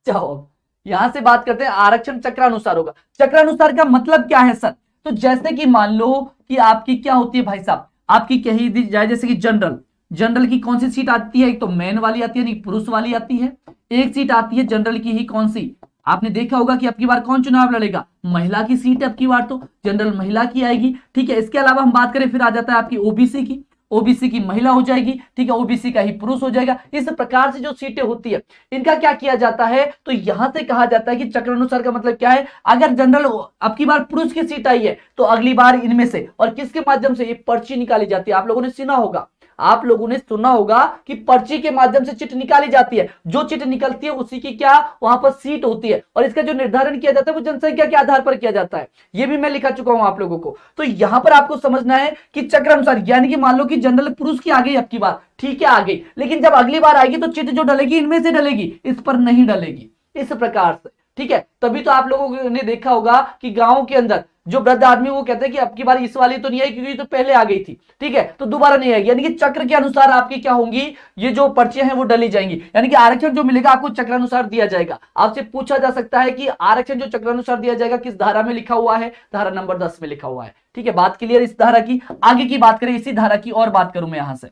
जाओ यहां से बात करते हैं, आरक्षण चक्रानुसार होगा। चक्रानुसार का मतलब क्या है सर? तो जैसे कि मान लो कि आपकी क्या होती है भाई साहब, आपकी कही दी जाए जैसे कि जनरल की कौन सी सीट आती है? एक तो मेन वाली आती है, यानी पुरुष वाली आती है। एक सीट आती है जनरल की ही, कौन सी? आपने देखा होगा कि अब की बार कौन चुनाव लड़ेगा? महिला की सीट है अब की बार, तो जनरल महिला की आएगी, ठीक है। इसके अलावा हम बात करें, फिर आ जाता है आपकी ओबीसी की। ओबीसी की महिला हो जाएगी, ठीक है, ओबीसी का ही पुरुष हो जाएगा। इस प्रकार से जो सीटें होती है इनका क्या किया जाता है, तो यहां से कहा जाता है कि चक्रानुसार का मतलब क्या है, अगर जनरल अब की बार पुरुष की सीट आई है तो अगली बार इनमें से, और किसके माध्यम से, ये पर्ची निकाली जाती है। आप लोगों ने सुना होगा, आप लोगों ने सुना होगा कि पर्ची के माध्यम से चिट निकाली जाती है। जो चिट निकलती है उसी की क्या वहां पर सीट होती है, और इसका जो निर्धारण किया जाता है वो जनसंख्या के आधार पर किया जाता है। ये भी मैं लिखा चुका हूं आप लोगों को। तो यहां पर आपको समझना है कि चक्रानुसार, यानी कि मान लो कि जनरल पुरुष की आ गई अब की बार, ठीक है आ गई, लेकिन जब अगली बार आएगी तो चिट जो डलेगी इनमें से डलेगी, इस पर नहीं डलेगी, इस प्रकार से, ठीक है। तभी तो आप लोगों ने देखा होगा कि गांव के अंदर जो वृद्ध आदमी वो कहते हैं कि अब की बार इस वाली तो नहीं आई क्योंकि तो पहले आ गई थी, ठीक है, तो दोबारा नहीं आएगी। यानी कि चक्र के अनुसार आपकी क्या होंगी, ये जो पर्चियां हैं वो डली जाएंगी, यानी कि आरक्षण जो मिलेगा आपको चक्रानुसार दिया जाएगा। आपसे पूछा जा सकता है कि आरक्षण जो चक्रानुसार दिया जाएगा किस धारा में लिखा हुआ है, धारा नंबर 10 में लिखा हुआ है, ठीक है। बात क्लियर इस धारा की। आगे की बात करें, इसी धारा की और बात करूं मैं यहां से,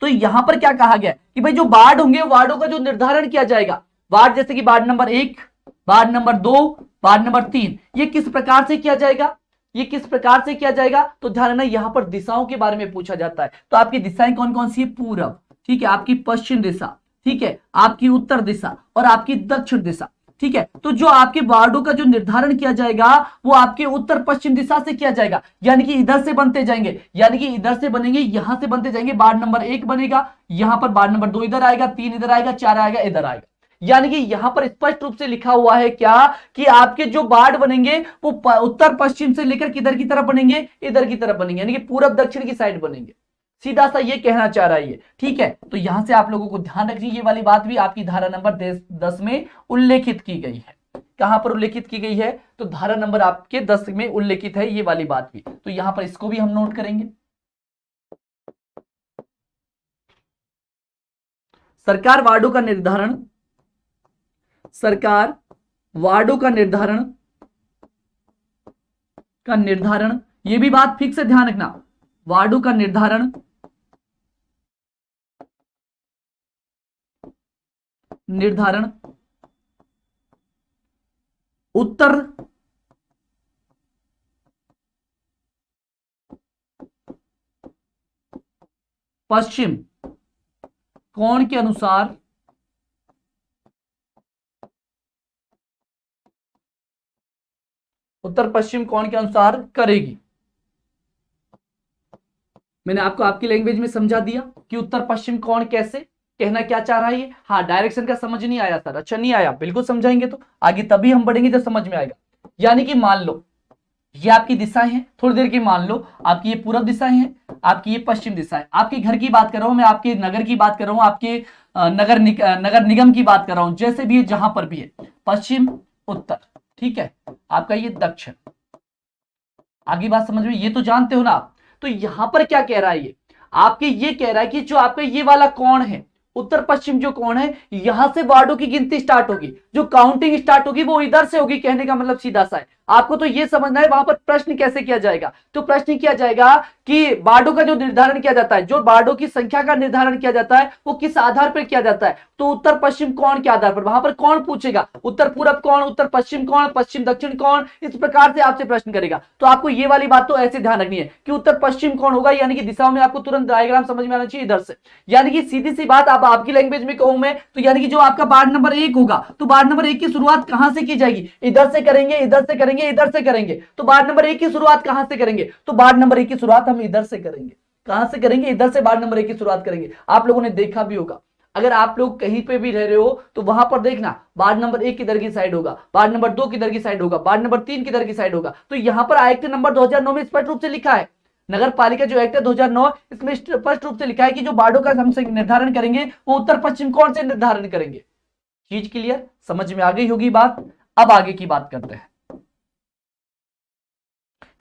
तो यहां पर क्या कहा गया कि भाई जो वार्ड होंगे, वार्डों का जो निर्धारण किया जाएगा, वार्ड जैसे कि ward number 1, ward number 2, ward number 3, ये किस प्रकार से किया जाएगा, ये किस प्रकार से किया जाएगा, तो ध्यान रखना यहां पर दिशाओं के बारे में पूछा जाता है। तो आपकी दिशाएं कौन कौन सी है, पूर्व, ठीक है, आपकी पश्चिम दिशा, ठीक है, आपकी उत्तर दिशा और आपकी दक्षिण दिशा, ठीक है। तो जो आपके वार्डों का जो निर्धारण किया जाएगा वो आपके उत्तर पश्चिम दिशा से किया जाएगा, यानी कि इधर से बनते जाएंगे, यानी कि इधर से बनेंगे, यहां से बनते जाएंगे। वार्ड नंबर 1 बनेगा, यहां पर वार्ड नंबर 2 इधर आएगा, 3 इधर आएगा, 4 आएगा, इधर आएगा। यानी कि यहां पर स्पष्ट रूप से लिखा हुआ है क्या कि आपके जो वार्ड बनेंगे वो उत्तर पश्चिम से लेकर किधर की तरफ बनेंगे, इधर की तरफ बनेंगे, यानी कि पूरब दक्षिण की साइड बनेंगे। सीधा सा ये कहना चाह रहा है ये, ठीक है। तो यहां से आप लोगों को ध्यान रखिए, ये वाली बात भी आपकी धारा नंबर 10 में उल्लेखित की गई है। कहां पर उल्लेखित की गई है, तो धारा नंबर आपके 10 में उल्लेखित है ये वाली बात भी। तो यहां पर इसको भी हम नोट करेंगे। सरकार वार्डों का निर्धारण, सरकार वार्डों का निर्धारण, ये भी बात फिक्स से ध्यान रखना, वार्डों का निर्धारण उत्तर पश्चिम कोण के अनुसार उत्तर पश्चिम कोण के अनुसार करेगी। मैंने आपको आपकी लैंग्वेज में समझा दिया कि उत्तर पश्चिम कोण कैसे, कहना क्या चाह रहा है ये। हाँ, डायरेक्शन का समझ नहीं आया सर, अच्छा नहीं आया, बिल्कुल समझाएंगे तो आगे तभी हम बढ़ेंगे जब समझ में आएगा। यानी कि मान लो ये आपकी दिशाएं हैं, थोड़ी देर की मान लो आपकी ये पूर्व दिशाएं हैं, आपकी ये पश्चिम दिशा है। आपके घर की बात कर रहा हूं मैं, आपके नगर की बात कर रहा हूं, आपके नगर निगम की बात कर रहा हूं, जैसे भी है जहां पर भी है, पश्चिम उत्तर, ठीक है, आपका ये दक्षिण। आगे बात समझ में, ये तो जानते हो ना आप। तो यहां पर क्या कह रहा है ये, आपके ये कह रहा है कि जो आपका ये वाला कोण है, उत्तर पश्चिम जो कोण है, यहां से वार्डों की गिनती स्टार्ट होगी, जो काउंटिंग स्टार्ट होगी वो इधर से होगी। कहने का मतलब सीधा सा है, आपको तो ये समझना है वहां पर प्रश्न कैसे किया जाएगा। तो प्रश्न किया जाएगा कि वार्डों का जो निर्धारण किया जाता है, जो वार्डों की संख्या का निर्धारण किया जाता है वो किस आधार पर किया जाता है, तो उत्तर पश्चिम कोण के आधार पर। वहां पर कौन पूछेगा, उत्तर पूरब कोण, उत्तर पश्चिम कोण, पश्चिम दक्षिण कोण, इस प्रकार से आपसे प्रश्न करेगा। तो आपको ये वाली बात तो ऐसे ध्यान रखनी है कि उत्तर पश्चिम कोण होगा, यानी कि दिशाओं में आपको तुरंत डायग्राम समझ में आना चाहिए इधर से। यानी कि सीधी सी बात, आप आपकी लैंग्वेज में कहूं मैं तो, यानी कि जो आपका वार्ड नंबर 1 होगा, तो वार्ड नंबर 1 की शुरुआत कहां से की जाएगी, इधर से करेंगे, इधर से करेंगे, इधर से करेंगे। तो वार्ड नंबर 1 की शुरुआत कहां से करेंगे, तो वार्ड नंबर 1 की शुरुआत हम इधर से करेंगे। कहां से करेंगे, इधर से वार्ड नंबर 1 की शुरुआत करेंगे। आप लोगों ने देखा भी होगा, अगर आप लोग कहीं पे भी रह रहे हो तो वहां पर देखना, वार्ड नंबर 1 किधर की साइड होगा, वार्ड नंबर 2 किधर की साइड होगा, वार्ड नंबर 3 किधर की साइड होगा। तो यहां पर एक्ट नंबर 2009 में स्पष्ट रूप से लिखा है, नगर पालिका जो एक्ट है 2009, इसमें स्पष्ट रूप से लिखा है कि जो वार्डों का हम निर्धारण करेंगे वो उत्तर पश्चिम कोण से निर्धारण करेंगे। चीज क्लियर, समझ में आ गई होगी बात। अब आगे की बात करते हैं,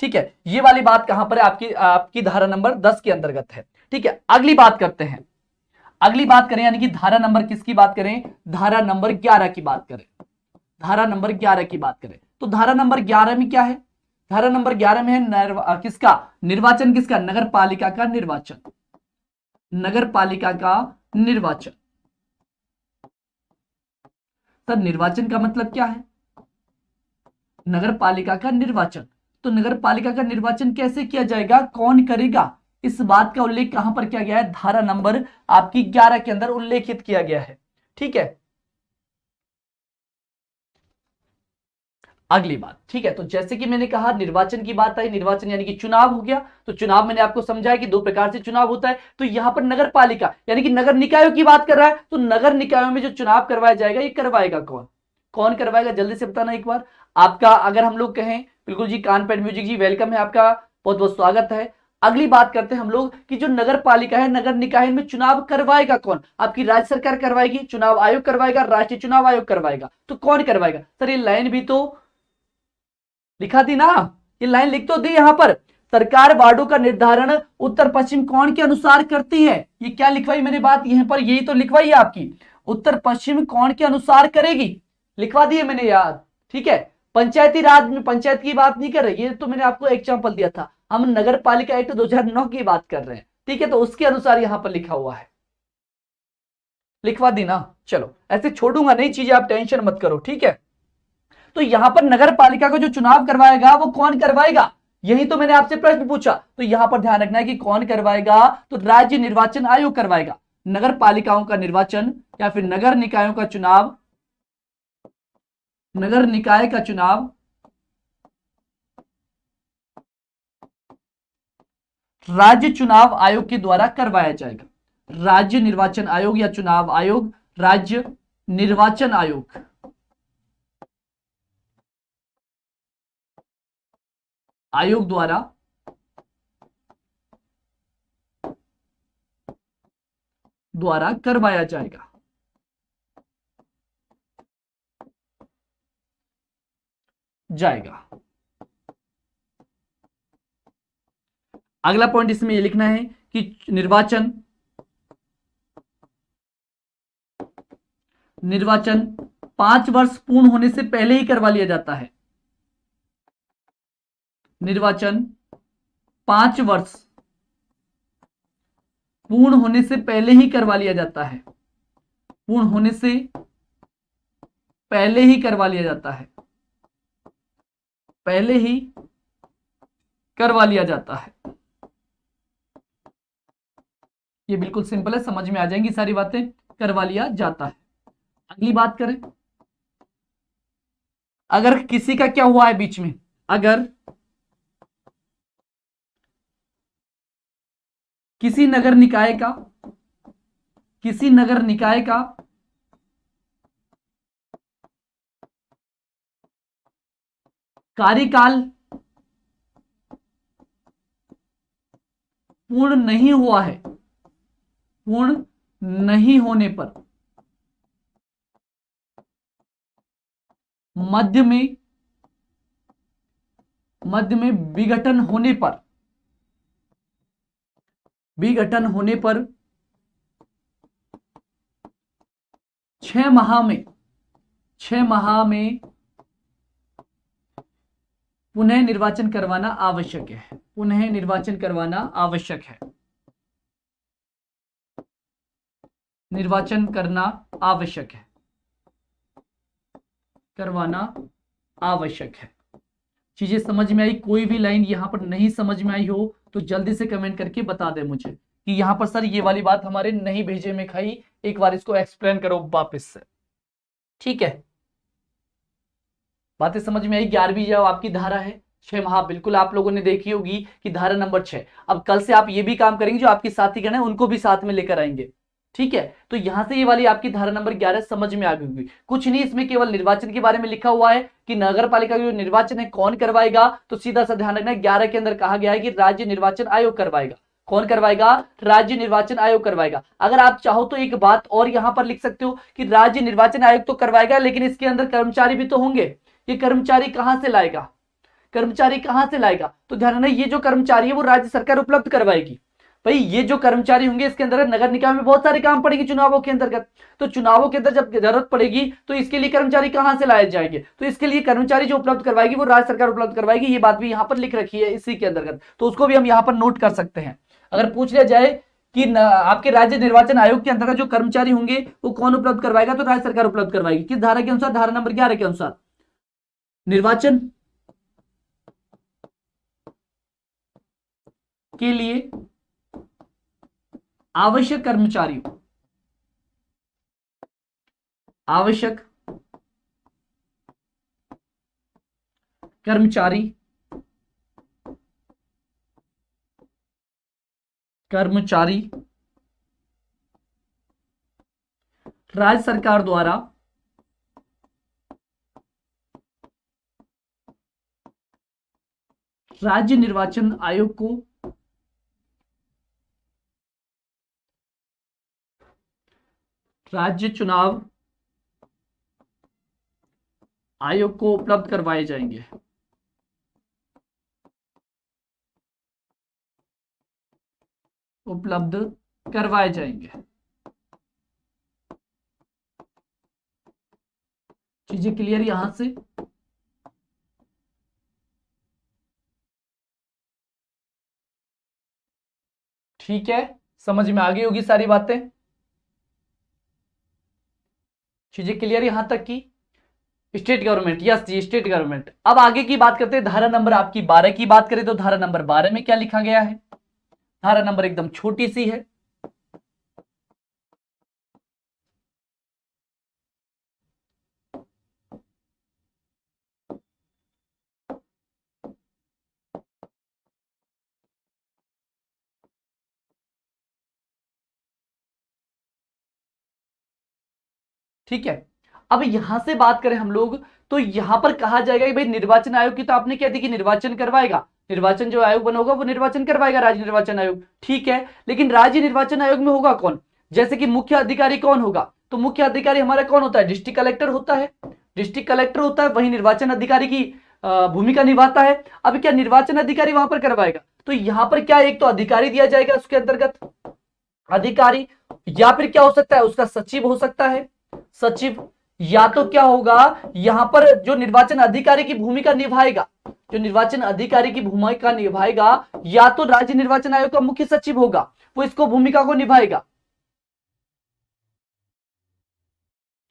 ठीक है। ये वाली बात कहां पर है, आपकी धारा नंबर 10 के अंतर्गत है, ठीक है। अगली बात करते हैं, अगली बात करें, यानी कि धारा नंबर किसकी बात करें, धारा नंबर 11 की बात करें, धारा नंबर 11 की बात करें। तो धारा नंबर 11 में क्या है, धारा नंबर 11 में है किसका निर्वाचन, किसका, नगर पालिका का निर्वाचन, नगर पालिका का निर्वाचन। सर निर्वाचन का मतलब क्या है, नगर पालिका का निर्वाचन। तो नगर पालिका का निर्वाचन कैसे किया जाएगा, कौन करेगा, इस बात का उल्लेख कहां पर किया गया है? धारा नंबर आपकी 11 के अंदर उल्लेखित किया गया है। ठीक है, अगली बात, ठीक है, तो जैसे कि मैंने कहा निर्वाचन की बात आई, निर्वाचन यानी कि चुनाव हो गया। तो चुनाव मैंने आपको समझाया कि दो प्रकार से चुनाव होता है। तो यहां पर नगर पालिका यानी कि नगर निकायों की बात कर रहा है, तो नगर निकायों में जो चुनाव करवाया जाएगा ये करवाएगा कौन? कौन करवाएगा? जल्दी से बताना एक बार। आपका अगर हम लोग कहें, बिल्कुल जी, कान पेड म्यूजिक जी वेलकम है, आपका बहुत बहुत स्वागत है। अगली बात करते हैं हम लोग कि जो नगर पालिका है, नगर निकाय में चुनाव करवाएगा कौन? आपकी राज्य सरकार करवाएगी, चुनाव आयोग करवाएगा, राष्ट्रीय चुनाव आयोग करवाएगा। तो कौन करवाएगा? सर ये लाइन भी तो लिखा थी ना, ये लाइन लिख तो दी यहां पर। सरकार वार्डों का निर्धारण उत्तर पश्चिम कोण के अनुसार करती है। ये क्या लिखवाई मैंने बात यहां पर, यही तो लिखवाई है आपकी, उत्तर पश्चिम कोण के अनुसार करेगी, लिखवा दी है मैंने यार। ठीक है, पंचायती राज में पंचायत की बात नहीं कर रही, ये तो मैंने आपको एग्जांपल दिया था, हम नगर पालिका एक्ट 2009 की बात कर रहे हैं। ठीक है, तो उसके अनुसार यहां पर लिखा हुआ है, लिखवा दी ना। चलो ऐसे छोड़ूंगा नहीं चीजें, आप टेंशन मत करो। ठीक है, तो यहां पर नगर पालिका को जो चुनाव करवाएगा वो कौन करवाएगा? यही तो मैंने आपसे प्रश्न पूछा। तो यहां पर ध्यान रखना है कि कौन करवाएगा? तो राज्य निर्वाचन आयोग करवाएगा। नगर पालिकाओं का निर्वाचन या फिर नगर निकायों का चुनाव, नगर निकाय का चुनाव राज्य चुनाव आयोग के द्वारा करवाया जाएगा। राज्य निर्वाचन आयोग या चुनाव आयोग, राज्य निर्वाचन आयोग आयोग द्वारा करवाया जाएगा। अगला पॉइंट इसमें यह लिखना है कि निर्वाचन 5 वर्ष पूर्ण होने से पहले ही करवा लिया जाता है। निर्वाचन 5 वर्ष पूर्ण होने से पहले ही करवा लिया जाता है। पूर्ण होने से पहले ही करवा लिया जाता है, पहले ही करवा लिया जाता है। ये बिल्कुल सिंपल है, समझ में आ जाएंगी सारी बातें, करवा लिया जाता है। अगली बात करें, अगर किसी का क्या हुआ है बीच में, अगर किसी नगर निकाय का कार्यकाल पूर्ण नहीं हुआ है, पूर्ण नहीं होने पर मध्य में विघटन होने पर 6 माह में पुनः निर्वाचन करवाना आवश्यक है। पुनः निर्वाचन करवाना आवश्यक है। निर्वाचन करना आवश्यक है, करवाना आवश्यक है। चीजें समझ में आई? कोई भी लाइन यहां पर नहीं समझ में आई हो तो जल्दी से कमेंट करके बता दे मुझे कि यहां पर सर ये वाली बात हमारे नहीं भेजे में खाई, एक बार इसको एक्सप्लेन करो वापस से। ठीक है, बातें समझ में आई? 11वीं जो आपकी धारा है 6 माह, बिल्कुल आप लोगों ने देखी होगी कि धारा नंबर 6। अब कल से आप ये भी काम करेंगे, जो आपकी साथीगण है उनको भी साथ में लेकर आएंगे। ठीक है, तो यहां से ये वाली आपकी धारा नंबर 11 समझ में आ गई होगी। कुछ नहीं, इसमें केवल निर्वाचन के बारे में लिखा हुआ है कि नगर पालिका का जो निर्वाचन है कौन करवाएगा। तो सीधा सा ध्यान रखना, 11 के अंदर कहा गया है कि राज्य निर्वाचन आयोग करवाएगा। कौन करवाएगा? राज्य निर्वाचन आयोग करवाएगा। अगर आप चाहो तो एक बात और यहां पर लिख सकते हो कि राज्य निर्वाचन आयोग तो करवाएगा, लेकिन इसके अंदर कर्मचारी भी तो होंगे। ये कर्मचारी कहां से लाएगा? कर्मचारी कहां से लाएगा? तो ध्यान रखना, ये जो कर्मचारी है वो राज्य सरकार उपलब्ध करवाएगी। भाई ये जो कर्मचारी होंगे इसके अंदर नगर निकाय में बहुत सारे काम पड़ेगी चुनावों के अंतर्गत। तो चुनावों के अंदर जब जरूरत पड़ेगी तो इसके लिए कर्मचारी कहां से लाए जाएंगे? तो इसके लिए कर्मचारी जो उपलब्ध करवाएगी वो राज्य सरकार उपलब्ध करवाएगी। ये बात भी यहां पर लिख रखी है इसी के अंतर्गत, तो उसको भी हम यहां पर नोट कर सकते हैं। अगर पूछ लिया जाए कि आपके राज्य निर्वाचन आयोग के अंतर्गत जो कर्मचारी होंगे वो कौन उपलब्ध करवाएगा, तो राज्य सरकार उपलब्ध करवाएगी। किस धारा के अनुसार? धारा नंबर 11 के अनुसार। निर्वाचन के लिए आवश्यक कर्मचारियों, आवश्यक कर्मचारी, कर्मचारी राज्य सरकार द्वारा राज्य निर्वाचन आयोग को राज्य चुनाव आयोग को उपलब्ध करवाए जाएंगे। उपलब्ध करवाए जाएंगे। चीजें क्लियर यहां से? ठीक है, समझ में आ गई होगी सारी बातें। चीजें क्लियर यहां तक की? स्टेट गवर्नमेंट, यस जी, स्टेट गवर्नमेंट। अब आगे की बात करते हैं, धारा नंबर आपकी 12 की बात करें तो धारा नंबर 12 में क्या लिखा गया है? धारा नंबर एकदम छोटी सी है। ठीक है, अब यहां से बात करें हम लोग तो यहां पर कहा जाएगा कि भाई निर्वाचन आयोग की तो आपने क्या दी कि निर्वाचन करवाएगा, निर्वाचन जो आयोग बना होगा वो निर्वाचन करवाएगा, राज्य निर्वाचन आयोग। ठीक है, लेकिन राज्य निर्वाचन आयोग में होगा कौन? जैसे कि मुख्य अधिकारी कौन होगा? तो मुख्य अधिकारी हमारा कौन होता है? डिस्ट्रिक्ट कलेक्टर होता है। डिस्ट्रिक्ट कलेक्टर होता है, वही निर्वाचन अधिकारी की भूमिका निभाता है। अब क्या निर्वाचन अधिकारी वहां पर करवाएगा? तो यहां पर क्या एक तो अधिकारी दिया जाएगा उसके अंतर्गत, अधिकारी, या फिर क्या हो सकता है उसका सचिव हो सकता है, सचिव, या तो क्या होगा यहां पर जो निर्वाचन अधिकारी की भूमिका निभाएगा, जो निर्वाचन अधिकारी की भूमिका निभाएगा या तो राज्य निर्वाचन आयोग का मुख्य सचिव होगा, वो इसको भूमिका को निभाएगा।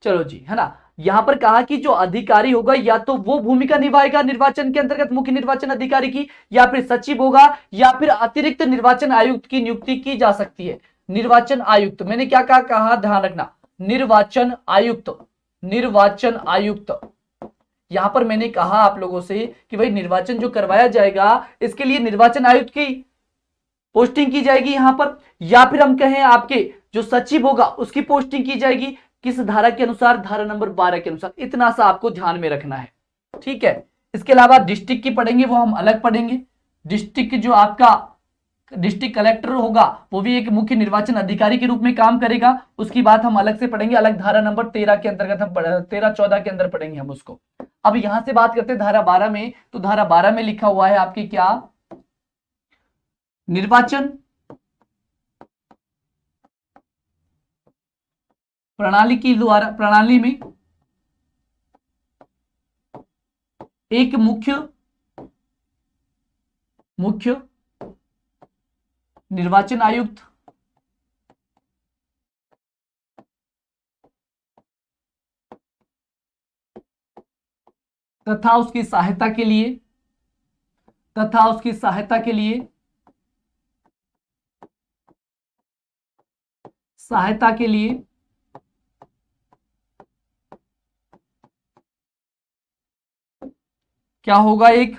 चलो जी, है ना, यहां पर कहा कि जो अधिकारी होगा या तो वो भूमिका निभाएगा निर्वाचन के अंतर्गत मुख्य निर्वाचन अधिकारी की, या फिर सचिव होगा, या फिर अतिरिक्त निर्वाचन आयुक्त की नियुक्ति की जा सकती है। निर्वाचन आयुक्त, मैंने क्या कहा ध्यान रखना, निर्वाचन आयुक्त, निर्वाचन आयुक्त। यहां पर मैंने कहा आप लोगों से कि भाई निर्वाचन जो करवाया जाएगा इसके लिए निर्वाचन आयुक्त की पोस्टिंग की जाएगी यहां पर, या फिर हम कहें आपके जो सचिव होगा उसकी पोस्टिंग की जाएगी। किस धारा के अनुसार? धारा नंबर 12 के अनुसार। इतना सा आपको ध्यान में रखना है। ठीक है, इसके अलावा डिस्ट्रिक्ट की पढ़ेंगे वो हम अलग पढ़ेंगे। डिस्ट्रिक्ट जो आपका डिस्ट्रिक्ट कलेक्टर होगा वो भी एक मुख्य निर्वाचन अधिकारी के रूप में काम करेगा, उसकी बात हम अलग से पढ़ेंगे, अलग धारा नंबर 13 के अंतर्गत हम 13-14 के अंदर पढ़ेंगे हम उसको। अब यहां से बात करते हैं धारा 12 में, तो धारा 12 में लिखा हुआ है आपकी क्या? निर्वाचन प्रणाली की द्वारा, प्रणाली में एक मुख्य निर्वाचन आयुक्त तथा उसकी सहायता के लिए क्या होगा? एक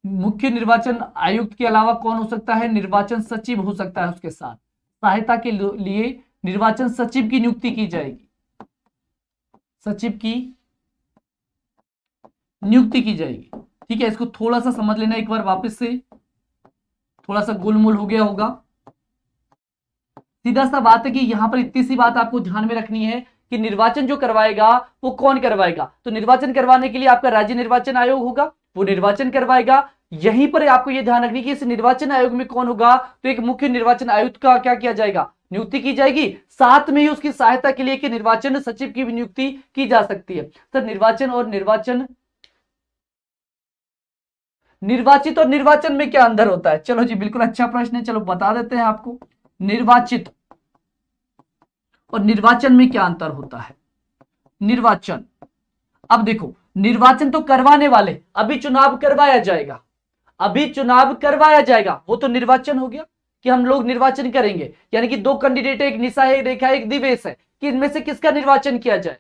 मुख्य निर्वाचन आयुक्त के अलावा कौन हो सकता है? निर्वाचन सचिव हो सकता है, उसके साथ सहायता के लिए निर्वाचन सचिव की नियुक्ति की जाएगी, सचिव की नियुक्ति की जाएगी। ठीक है, इसको थोड़ा सा समझ लेना एक बार वापस से, थोड़ा सा गोलमोल हो गया होगा। सीधा सा बात है कि यहां पर इतनी सी बात आपको ध्यान में रखनी है कि निर्वाचन जो करवाएगा वो कौन करवाएगा? तो निर्वाचन करवाने के लिए आपका राज्य निर्वाचन आयोग होगा, वो निर्वाचन करवाएगा। यहीं पर आपको यह ध्यान रखनी कि इस निर्वाचन आयोग में कौन होगा? तो एक मुख्य निर्वाचन आयुक्त का क्या किया जाएगा? नियुक्ति की जाएगी। साथ में ही उसकी सहायता के लिए कि निर्वाचन सचिव की भी नियुक्ति की जा सकती है। सर निर्वाचन और निर्वाचित और निर्वाचन में क्या अंतर होता है? चलो जी, बिल्कुल अच्छा प्रश्न है, चलो बता देते हैं आपको। निर्वाचित और निर्वाचन में क्या अंतर होता है? निर्वाचन, अब देखो, निर्वाचन तो करवाने वाले, अभी चुनाव करवाया जाएगा, अभी चुनाव करवाया जाएगा, वो तो निर्वाचन हो गया कि हम लोग निर्वाचन करेंगे, यानी कि दो कैंडिडेट है, एक निशा है, एक रेखा है, एक दिवेश है, कि इनमें से किसका निर्वाचन किया जाए,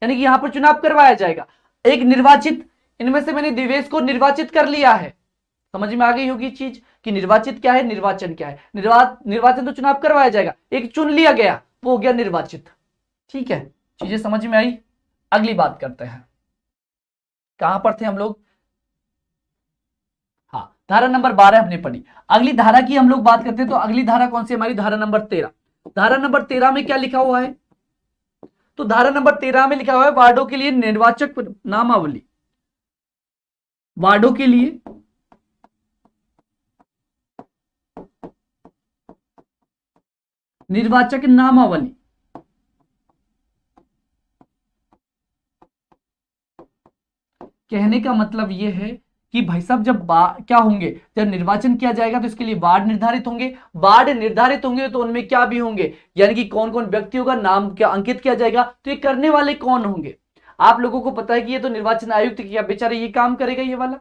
यानी कि यहां पर चुनाव करवाया जाएगा। एक निर्वाचित, इनमें से मैंने दिवेश को निर्वाचित कर लिया है। समझ में आ गई होगी चीज कि निर्वाचित क्या है, निर्वाचन क्या है। निर्वाचन तो चुनाव करवाया जाएगा, एक चुन लिया गया वो हो गया निर्वाचित। ठीक है, चीजें समझ में आई। अगली बात करते हैं, कहां पर थे हम लोग, हाँ धारा नंबर 12 हमने पढ़ी। अगली धारा की हम लोग बात करते हैं, तो अगली धारा कौन सी हमारी, धारा नंबर 13। धारा नंबर 13 में क्या लिखा हुआ है, तो धारा नंबर 13 में लिखा हुआ है वार्डों के लिए निर्वाचक नामावली, वार्डों के लिए निर्वाचक नामावली। कहने का मतलब यह है कि भाई साहब जब क्या होंगे, जब निर्वाचन किया जाएगा तो इसके लिए वार्ड निर्धारित होंगे, वार्ड निर्धारित होंगे तो उनमें क्या भी होंगे, यानी कि कौन कौन व्यक्तियों का नाम क्या अंकित किया जाएगा, तो ये करने वाले कौन होंगे। आप लोगों को पता है कि ये तो निर्वाचन आयुक्त क्या बेचारे ये काम करेगा, ये वाला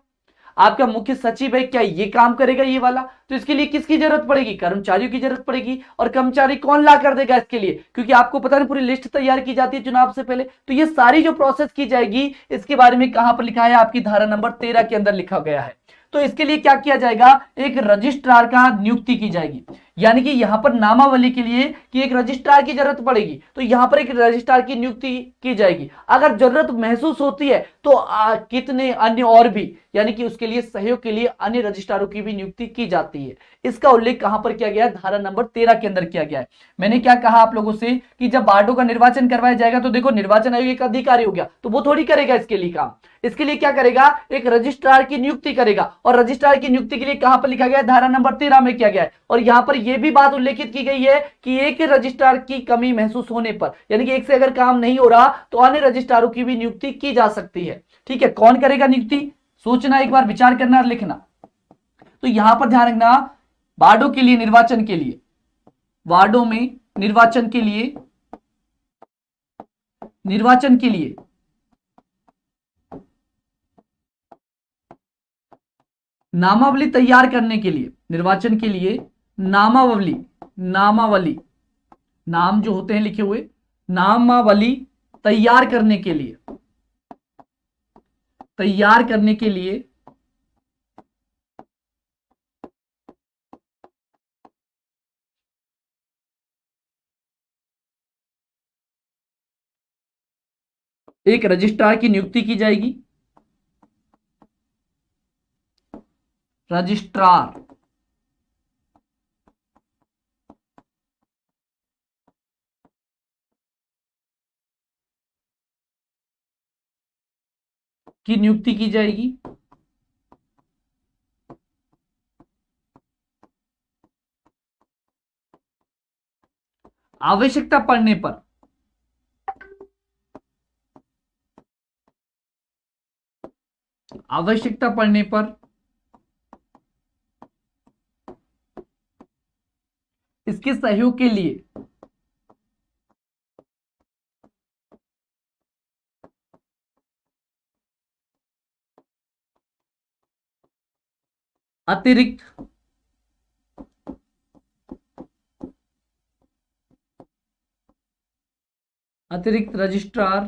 आपका मुख्य सचिव है, क्या ये काम करेगा ये वाला। तो इसके लिए किसकी जरूरत पड़ेगी, कर्मचारियों की जरूरत पड़ेगी। और कर्मचारी कौन ला कर देगा इसके लिए, क्योंकि आपको पता है पूरी लिस्ट तैयार की जाती है चुनाव से पहले। तो ये सारी जो प्रोसेस की जाएगी इसके बारे में कहां पर लिखा है, आपकी धारा नंबर 13 के अंदर लिखा गया है। तो इसके लिए क्या किया जाएगा, एक रजिस्ट्रार का नियुक्ति की जाएगी, यानी कि यहां पर नामावली के लिए कि एक रजिस्ट्रार की जरूरत पड़ेगी, तो यहां पर एक रजिस्ट्रार की नियुक्ति की जाएगी। अगर जरूरत महसूस होती है तो कितने अन्य और भी, यानी कि उसके लिए सहयोग के लिए अन्य रजिस्ट्रारों की भी नियुक्ति की जाती है। इसका उल्लेख कहां पर किया गया है, धारा नंबर 13 के अंदर किया गया है। मैंने क्या कहा आप लोगों से कि जब वार्डों का निर्वाचन करवाया जाएगा तो देखो निर्वाचन आयोग एक अधिकारी हो गया, तो वो थोड़ी करेगा इसके लिए काम। इसके लिए क्या करेगा, एक रजिस्ट्रार की नियुक्ति करेगा, और रजिस्ट्रार की नियुक्ति के लिए कहां पर लिखा गया है, धारा नंबर 13 में किया गया है। और यहां पर यह भी बात उल्लेखित की गई है कि एक रजिस्ट्रार की कमी महसूस होने पर, यानी कि एक से अगर काम नहीं हो रहा तो अन्य रजिस्ट्रारों की भी नियुक्ति की जा सकती है। ठीक है, कौन करेगा नियुक्ति, सोचना एक बार, विचार करना और लिखना। तो यहां पर ध्यान रखना, वार्डों के लिए निर्वाचन के लिए, वार्डों में निर्वाचन के लिए, निर्वाचन के लिए नामावली तैयार करने के लिए, निर्वाचन के लिए नामावली, नामावली नाम जो होते हैं लिखे हुए, नामावली तैयार करने के लिए, तैयार करने के लिए एक रजिस्ट्रार की नियुक्ति की जाएगी, रजिस्ट्रार की नियुक्ति की जाएगी। आवश्यकता पड़ने पर, आवश्यकता पड़ने पर इसके सहयोग के लिए अतिरिक्त रजिस्ट्रार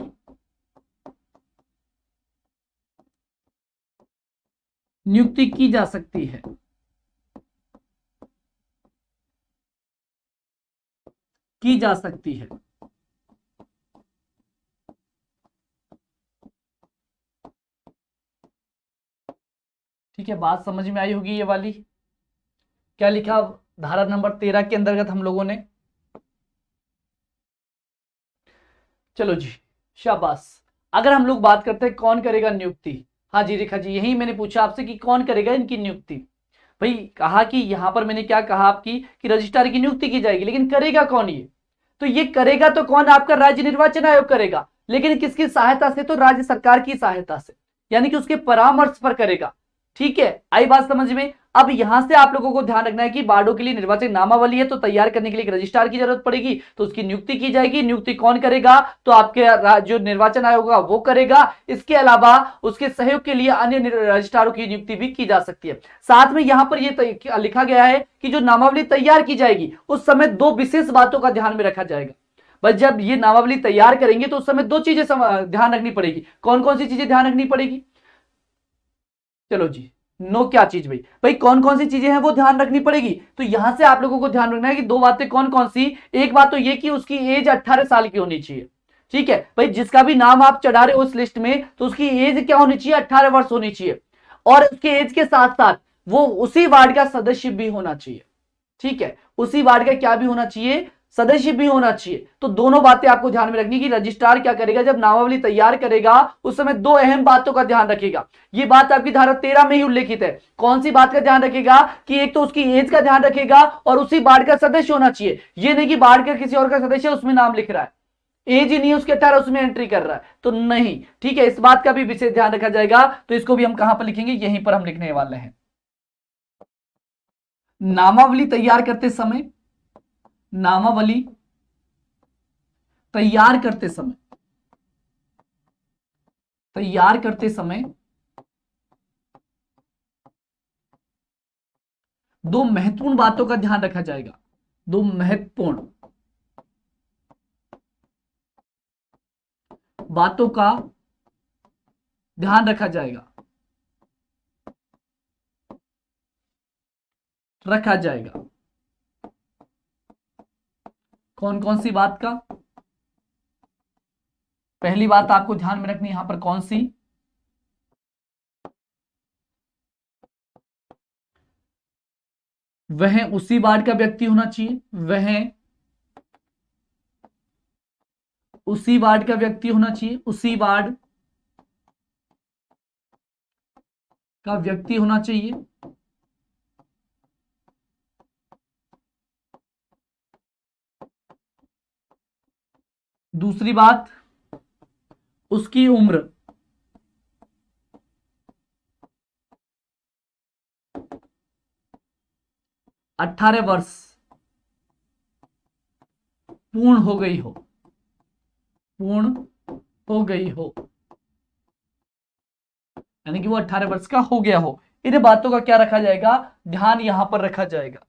नियुक्ति की जा सकती है, की जा सकती है। ठीक है, बात समझ में आई होगी ये वाली। क्या लिखा धारा नंबर 13 के अंतर्गत हम लोगों ने, चलो जी शाबाश। अगर हम लोग बात करते हैं कौन करेगा नियुक्ति, हाँ जी रेखा जी, यही मैंने पूछा आपसे कि कौन करेगा इनकी नियुक्ति। भाई कहा कि यहां पर मैंने क्या कहा आपकी कि रजिस्ट्रार की नियुक्ति की जाएगी, लेकिन करेगा कौन ये, तो ये करेगा तो कौन, आपका राज्य निर्वाचन आयोग करेगा, लेकिन किसकी सहायता से, तो राज्य सरकार की सहायता से, यानी कि उसके परामर्श पर करेगा। ठीक है, आई बात समझ में। अब यहां से आप लोगों को ध्यान रखना है कि वार्डों के लिए निर्वाचक नामावली है, तो तैयार करने के लिए एक रजिस्ट्रार की जरूरत पड़ेगी, तो उसकी नियुक्ति की जाएगी। नियुक्ति कौन करेगा? तो आपके जो निर्वाचन आयोग होगा वो करेगा। इसके अलावा उसके सहयोग के लिए अन्य रजिस्ट्रारों की नियुक्ति भी की जा सकती है। साथ में यहां पर यह लिखा गया है कि जो नामावली तैयार की जाएगी उस समय दो विशेष बातों का ध्यान में रखा जाएगा। बस जब ये नामावली तैयार करेंगे तो उस समय दो चीजें ध्यान रखनी पड़ेगी। कौन कौन सी चीजें ध्यान रखनी पड़ेगी? चलो जी, नो क्या चीज भाई? भाई कौन कौन सी चीजें हैं वो ध्यान रखनी पड़ेगी। तो यहां से आप लोगों को ध्यान रखना है कि दो बातें कौन कौन सी। एक बात तो ये कि उसकी एज 18 साल की होनी चाहिए। ठीक है भाई, जिसका भी नाम आप चढ़ा रहे हो उस लिस्ट में, तो उसकी एज क्या होनी चाहिए? 18 वर्ष होनी चाहिए। और उसके एज के साथ साथ वो उसी वार्ड का सदस्य भी होना चाहिए। ठीक है, उसी वार्ड का क्या भी होना चाहिए? सदस्य भी होना चाहिए। तो दोनों बातें आपको ध्यान में रखनी कि रजिस्ट्रार क्या करेगा जब नामावली तैयार करेगा उस समय दो अहम बातों का ध्यान रखेगा। ये बात आपकी धारा 13 में ही उल्लेखित है। कौन सी बात का ध्यान रखेगा? कि एक तो उसकी एज का ध्यान रखेगा और उसी वार्ड का सदस्य होना चाहिए। ये नहीं कि वार्ड का किसी और का सदस्य उसमें नाम लिख रहा है, एज ही नहीं है उसके 18, उसमें एंट्री कर रहा है, तो नहीं। ठीक है, इस बात का भी विशेष ध्यान रखा जाएगा। तो इसको भी हम कहां पर लिखेंगे? यहीं पर हम लिखने वाले हैं। नामावली तैयार करते समय, नामावली तैयार करते समय, तैयार करते समय दो महत्वपूर्ण बातों का ध्यान रखा जाएगा। दो महत्वपूर्ण बातों का ध्यान रखा जाएगा, रखा जाएगा। कौन कौन सी बात का? पहली बात आपको ध्यान में रखनी यहां पर कौन सी? वह उसी वार्ड का व्यक्ति होना चाहिए, वह उसी वार्ड का व्यक्ति होना चाहिए, उसी वार्ड का व्यक्ति होना चाहिए। दूसरी बात, उसकी उम्र 18 वर्ष पूर्ण हो गई हो, पूर्ण हो गई हो, यानी कि वो 18 वर्ष का हो गया हो। इन बातों का क्या रखा जाएगा? ध्यान यहां पर रखा जाएगा।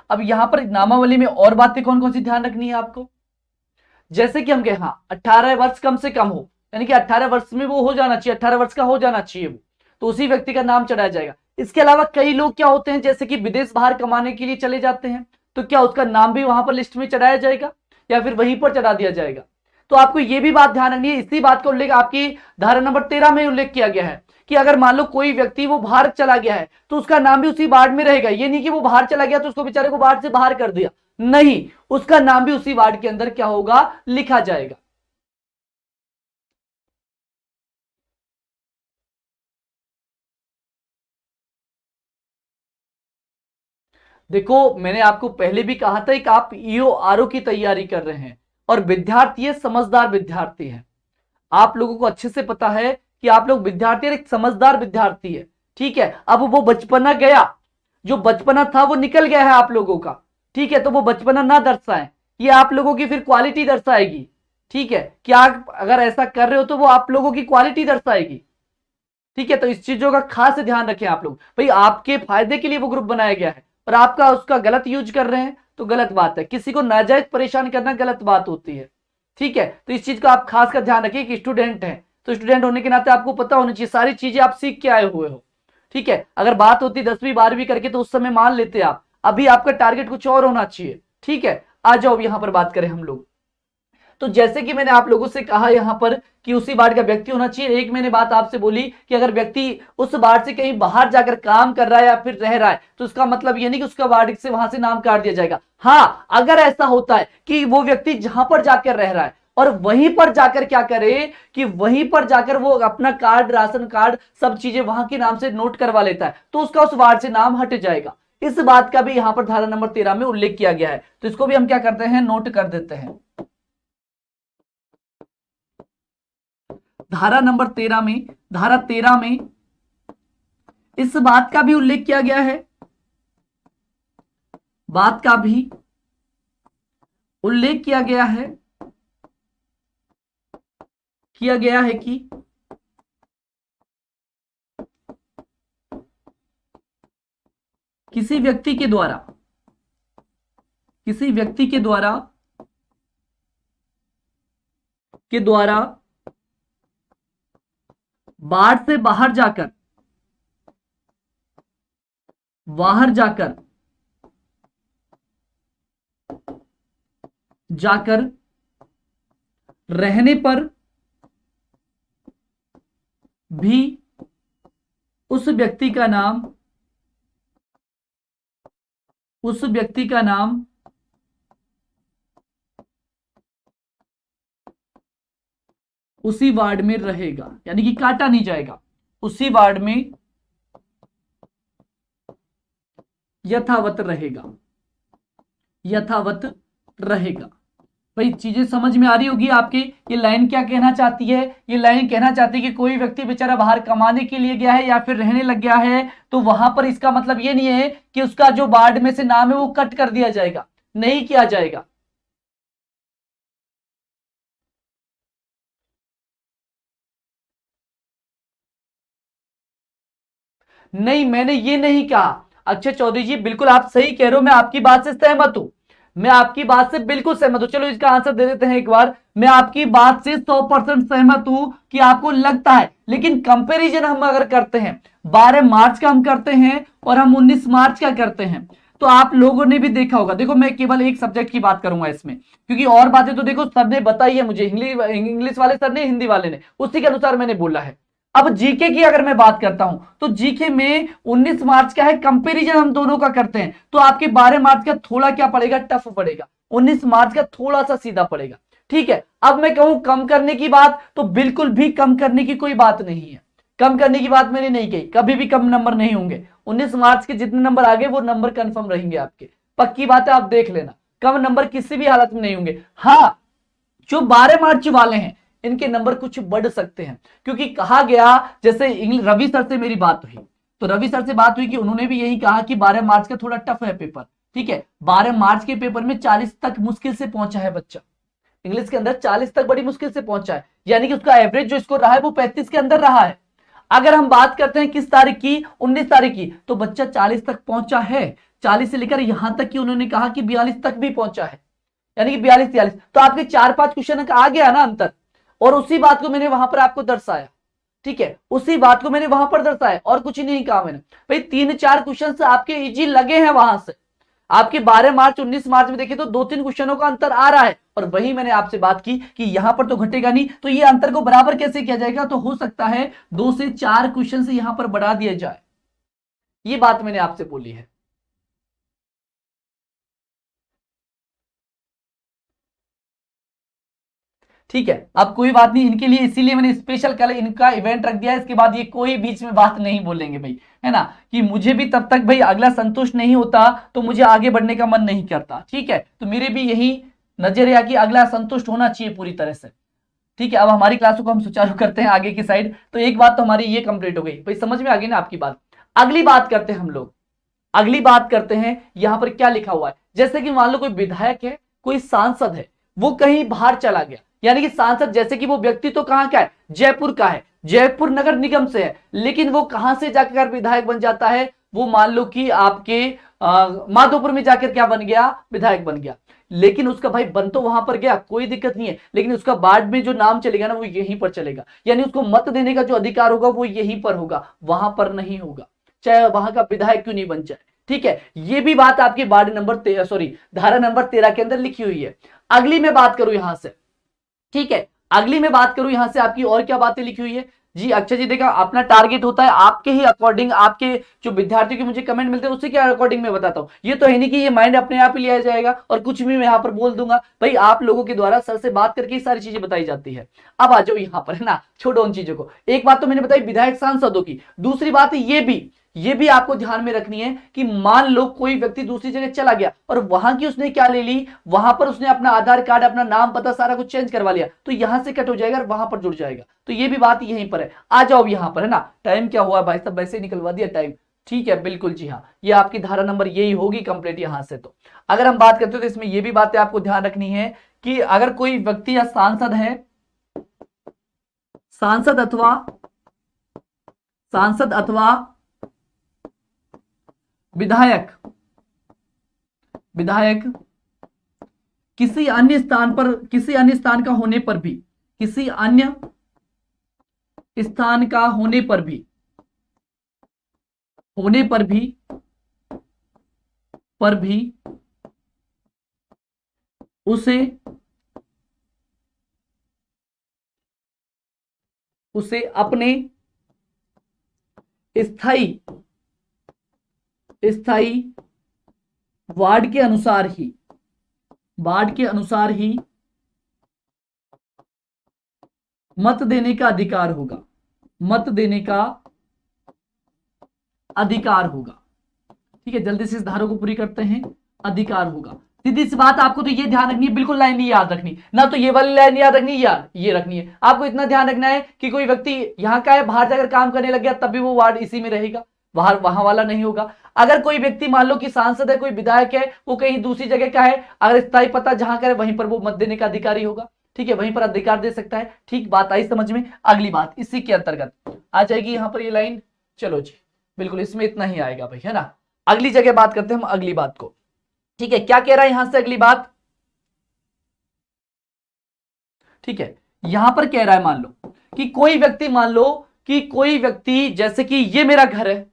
अब यहां पर नामावली में और बातें कौन कौन सी ध्यान रखनी है आपको? जैसे कि हम कहें हाँ 18 वर्ष कम से कम हो, यानी कि 18 वर्ष में वो हो जाना चाहिए, 18 वर्ष का हो जाना चाहिए वो, तो उसी व्यक्ति का नाम चढ़ाया जाएगा। इसके अलावा कई लोग क्या होते हैं जैसे कि विदेश बाहर कमाने के लिए चले जाते हैं, तो क्या उसका नाम भी वहां पर लिस्ट में चढ़ाया जाएगा या फिर वहीं पर चढ़ा दिया जाएगा? तो आपको यह भी बात ध्यान रखनी है। इसी बात का उल्लेख आपकी धारा नंबर 13 में उल्लेख किया गया है कि अगर मान लो कोई व्यक्ति वो बाहर चला गया है तो उसका नाम भी उसी वार्ड में रहेगा। ये नहीं कि वो बाहर चला गया तो उसको बेचारे को वार्ड से बाहर कर दिया, नहीं, उसका नाम भी उसी वार्ड के अंदर क्या होगा? लिखा जाएगा। देखो, मैंने आपको पहले भी कहा था कि आप ईओ आरओ की तैयारी कर रहे हैं और विद्यार्थी है, समझदार विद्यार्थी है। आप लोगों को अच्छे से पता है कि आप लोग विद्यार्थी, एक समझदार विद्यार्थी है। ठीक है, अब वो बचपना गया, जो बचपना था वो निकल गया है आप लोगों का। ठीक है, तो वो बचपना ना दर्शाएं, ये आप लोगों की फिर क्वालिटी दर्शाएगी। ठीक है, कि आप अगर ऐसा कर रहे हो तो वो आप लोगों की क्वालिटी दर्शाएगी। ठीक है, तो इस चीजों का खास ध्यान रखें आप लोग। भाई आपके फायदे के लिए वो ग्रुप बनाया गया है और आपका उसका गलत यूज कर रहे हैं तो गलत बात है। किसी को नाजायज परेशान करना गलत बात होती है। ठीक है, तो इस चीज का आप खास कर ध्यान रखिए कि स्टूडेंट हैं तो स्टूडेंट होने के नाते आपको पता होना चाहिए, सारी चीजें आप सीख के आए हुए हो। ठीक है, अगर बात होती 10वीं 12वीं करके तो उस समय मान लेते आप, अभी आपका टारगेट कुछ और होना चाहिए। ठीक है, आ जाओ यहां पर बात करें हम लोग। तो जैसे कि मैंने आप लोगों से कहा यहां पर कि उसी वार्ड का व्यक्ति होना चाहिए। एक मैंने बात आपसे बोली कि अगर व्यक्ति उस वार्ड से कहीं बाहर जाकर काम कर रहा है या फिर रह रहा है तो उसका मतलब ये नहीं कि उसका वार्ड से वहां से नाम काट दिया जाएगा। हाँ, अगर ऐसा होता है कि वो व्यक्ति जहां पर जाकर रह रहा है और वहीं पर जाकर क्या करे कि वहीं पर जाकर वो अपना कार्ड, राशन कार्ड, सब चीजें वहां के नाम से नोट करवा लेता है तो उसका उस वार्ड से नाम हट जाएगा। इस बात का भी यहां पर धारा नंबर 13 में उल्लेख किया गया है, तो इसको भी हम क्या करते हैं? नोट कर देते हैं। धारा नंबर 13 में, धारा 13 में इस बात का भी उल्लेख किया गया है, बात का भी उल्लेख किया गया है कि किसी व्यक्ति के द्वारा बाढ़ से बाहर जाकर रहने पर भी उस व्यक्ति का नाम उसी वार्ड में रहेगा, यानी कि काटा नहीं जाएगा, उसी वार्ड में यथावत रहेगा। भाई चीजें समझ में आ रही होगी आपकी। ये लाइन क्या कहना चाहती है? ये लाइन कहना चाहती है कि कोई व्यक्ति बेचारा बाहर कमाने के लिए गया है या फिर रहने लग गया है, तो वहां पर इसका मतलब ये नहीं है कि उसका जो वार्ड में से नाम है वो कट कर दिया जाएगा, नहीं किया जाएगा। नहीं, मैंने ये नहीं कहा। अच्छा चौधरी जी, बिल्कुल आप सही कह रहे हो, मैं आपकी बात से सहमत हूं, मैं आपकी बात से बिल्कुल सहमत हूं। चलो इसका आंसर दे देते हैं एक बार। मैं आपकी बात से 100% सहमत हूं कि आपको लगता है, लेकिन कंपैरिजन हम अगर करते हैं 12 मार्च का हम करते हैं और हम 19 मार्च का करते हैं, तो आप लोगों ने भी देखा होगा। देखो मैं केवल एक सब्जेक्ट की बात करूंगा इसमें, क्योंकि और बातें तो देखो सर ने बताई है मुझे, इंग्लिश वाले सर ने, हिंदी वाले ने, उसी के अनुसार मैंने बोला है। अब जीके की अगर मैं बात करता हूं तो जीके में 19 मार्च का है, कंपैरिजन हम दोनों का करते हैं, तो आपके 12 मार्च का थोड़ा क्या पड़ेगा, टफ पड़ेगा, 19 मार्च का थोड़ा सा सीधा पड़ेगा। ठीक है, अब मैं कहूं कम करने की बात, तो बिल्कुल भी कम करने की कोई बात नहीं है, कम करने की बात मैंने नहीं कही, कभी भी कम नंबर नहीं होंगे। 19 मार्च के जितने नंबर आगे वो नंबर कंफर्म रहेंगे आपके, पक्की बात है, आप देख लेना, कम नंबर किसी भी हालत में नहीं होंगे। हाँ, जो 12 मार्च वाले हैं इनके नंबर कुछ बढ़ सकते हैं, क्योंकि कहा गया, जैसे रवि सर से मेरी बात हुई, तो रवि सर से बात हुई कि उन्होंने भी यही कहा कि 12 मार्च का थोड़ा टफ है पेपर। ठीक है, 12 मार्च के पेपर में 40 तक मुश्किल से पहुंचा है बच्चा, इंग्लिश के अंदर 40 तक बड़ी मुश्किल से पहुंचा है, यानी कि उसका एवरेज जो स्कोर रहा है वो 35 के अंदर रहा है। अगर हम बात करते हैं किस तारीख की, 19 तारीख की, तो बच्चा 40 तक पहुंचा है, 40 से लेकर यहां तक कि उन्होंने कहा कि 42 तक भी पहुंचा है, यानी कि 42-43, तो आपके 4-5 क्वेश्चन का आ गया ना अंतर, और उसी बात को मैंने वहां पर आपको दर्शाया। ठीक है, उसी बात को मैंने वहां पर दर्शाया और कुछ नहीं कहा मैंने। भाई 3-4 क्वेश्चन से आपके इजी लगे हैं वहां से, आपके 12 मार्च 19 मार्च में देखे तो 2-3 क्वेश्चनों का अंतर आ रहा है, और वही मैंने आपसे बात की कि यहां पर तो घटेगा नहीं, तो ये अंतर को बराबर कैसे किया जाएगा, तो हो सकता है 2 से 4 क्वेश्चन से यहां पर बढ़ा दिया जाए, ये बात मैंने आपसे बोली है। ठीक है, अब कोई बात नहीं, इनके लिए इसीलिए मैंने स्पेशल कल इनका इवेंट रख दिया है, इसके बाद ये कोई बीच में बात नहीं बोलेंगे भाई, है ना, कि मुझे भी तब तक भाई अगला संतुष्ट नहीं होता तो मुझे आगे बढ़ने का मन नहीं करता। ठीक है, तो मेरे भी यही नजरिया कि अगला संतुष्ट होना चाहिए पूरी तरह से। ठीक है, अब हमारी क्लासों को हम सुचारू करते हैं आगे की साइड, तो एक बात तो हमारी ये कंप्लीट हो गई भाई, समझ में आ गई ना आपकी बात। अगली बात करते हैं हम लोग, अगली बात करते हैं, यहां पर क्या लिखा हुआ है, जैसे कि मान लो कोई विधायक है, कोई सांसद है, वो कहीं बाहर चला गया, यानी कि सांसद जैसे कि वो व्यक्ति तो कहां का है, जयपुर का है, जयपुर नगर निगम से है, लेकिन वो कहां से जाकर विधायक बन जाता है, वो मान लो कि आपके माधोपुर में जाकर क्या बन गया, विधायक बन गया। लेकिन उसका भाई बन तो वहां पर गया, कोई दिक्कत नहीं है, लेकिन उसका वार्ड में जो नाम चलेगा ना वो यहीं पर चलेगा, यानी उसको मत देने का जो अधिकार होगा वो यहीं पर होगा, वहां पर नहीं होगा, चाहे वहां का विधायक क्यों नहीं बन जाए। ठीक है, ये भी बात आपके वार्ड नंबर धारा नंबर 13 के अंदर लिखी हुई है। अगली मैं बात करूं यहां से, ठीक है, अगली मैं बात करूं यहां से आपकी और क्या बातें लिखी हुई है जी। अक्षय जी देखा, अपना टारगेट होता है आपके ही अकॉर्डिंग, आपके जो विद्यार्थियों के मुझे कमेंट मिलते हैं उसी के अकॉर्डिंग मैं बताता हूं, ये तो है नहीं कि ये माइंड अपने आप ही लिया जाएगा और कुछ भी मैं यहां पर बोल दूंगा। भाई आप लोगों के द्वारा सर से बात करके सारी चीजें बताई जाती है। अब आ जाओ यहां पर, है ना, छोड़ो उन चीजों को। एक बात तो मैंने बताई विधायक सांसदों की, दूसरी बात ये भी, ये भी आपको ध्यान में रखनी है कि मान लो कोई व्यक्ति दूसरी जगह चला गया और वहां की उसने क्या ले ली, वहां पर उसने अपना आधार कार्ड, अपना नाम पता सारा कुछ चेंज करवा लिया, तो यहां से कट हो जाएगा और वहां पर जुड़ जाएगा। तो ये भी बात यहीं पर है। आ जाओ यहां पर, है ना। टाइम क्या हुआ भाई साहब, वैसे निकलवा दिया टाइम। ठीक है, बिल्कुल जी हाँ, ये आपकी धारा नंबर यही होगी कंप्लीट यहां से। तो अगर हम बात करते हो तो इसमें ये भी बातें आपको ध्यान रखनी है कि अगर कोई व्यक्ति या सांसद है, सांसद अथवा विधायक, किसी अन्य स्थान का होने पर भी, किसी अन्य स्थान का होने पर भी उसे अपने स्थायी वार्ड के अनुसार ही मत देने का अधिकार होगा। ठीक है, जल्दी से इस धारा को पूरी करते हैं। अधिकार होगा, सीधी सी बात। आपको तो ये ध्यान रखनी है, बिल्कुल लाइन नहीं याद रखनी ना, तो ये वाली लाइन याद रखनी या ये रखनी है। आपको इतना ध्यान रखना है कि कोई व्यक्ति यहाँ का है, बाहर जाकर काम करने लग गया, तब भी वो वार्ड इसी में रहेगा, वहां वाला नहीं होगा। अगर कोई व्यक्ति मान लो कि सांसद है, कोई विधायक है, वो कहीं दूसरी जगह का है, अगर स्थायी पता जहां का है वहीं पर वो मत देने का अधिकारी होगा। ठीक है, वहीं पर अधिकार दे सकता है। ठीक, बात आई समझ में। अगली बात इसी के अंतर्गत आ जाएगी यहां पर ये लाइन। चलो जी, बिल्कुल इसमें इतना ही आएगा भाई, है ना। अगली जगह बात करते हैं हम अगली बात को। ठीक है, क्या कह रहा है यहां से अगली बात। ठीक है, यहां पर कह रहा है मान लो कि कोई व्यक्ति जैसे कि ये मेरा घर है,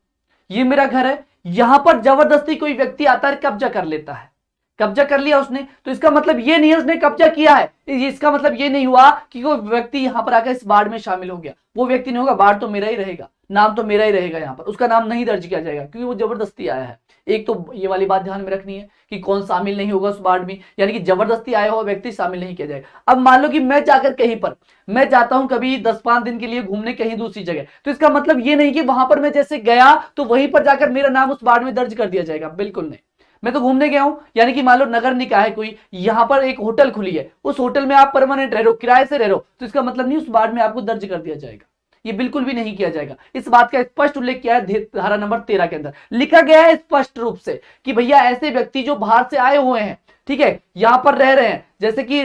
यहां पर जबरदस्ती कोई व्यक्ति आता है, कब्जा कर लेता है। कब्जा कर लिया उसने, तो इसका मतलब ये नहीं है उसने कब्जा किया है, इसका मतलब ये नहीं हुआ कि कोई व्यक्ति यहां पर आकर इस वार्ड में शामिल हो गया। वो व्यक्ति नहीं होगा, वार्ड तो मेरा ही रहेगा, नाम तो मेरा ही रहेगा, यहां पर उसका नाम नहीं दर्ज किया जाएगा क्योंकि वो जबरदस्ती आया है। एक तो ये वाली बात ध्यान में रखनी है कि कौन शामिल नहीं होगा उस वार्ड में, यानी कि जबरदस्ती आया हुआ व्यक्ति शामिल नहीं किया जाएगा। अब मान लो कि मैं जाकर कहीं पर, मैं जाता हूं कभी 10-5 दिन के लिए घूमने कहीं दूसरी जगह, तो इसका मतलब ये नहीं कि वहां पर मैं जैसे गया तो वहीं पर जाकर मेरा नाम उस वार्ड में दर्ज कर दिया जाएगा, बिल्कुल नहीं। मैं तो घूमने गया हूं, यानी कि मान लो नगर निकाय है कोई, यहां पर एक होटल खुली है, उस होटल में आप परमानेंट रह रहे हो, किराए से रह रहे हो, तो इसका मतलब नहीं उस वार्ड में आपको दर्ज कर दिया जाएगा, ये बिल्कुल भी नहीं किया जाएगा। इस बात का स्पष्ट उल्लेख किया है धारा नंबर 13 के अंदर, लिखा गया है स्पष्ट रूप से कि भैया ऐसे व्यक्ति जो बाहर से आए हुए हैं, ठीक है, यहां पर रह रहे हैं, जैसे कि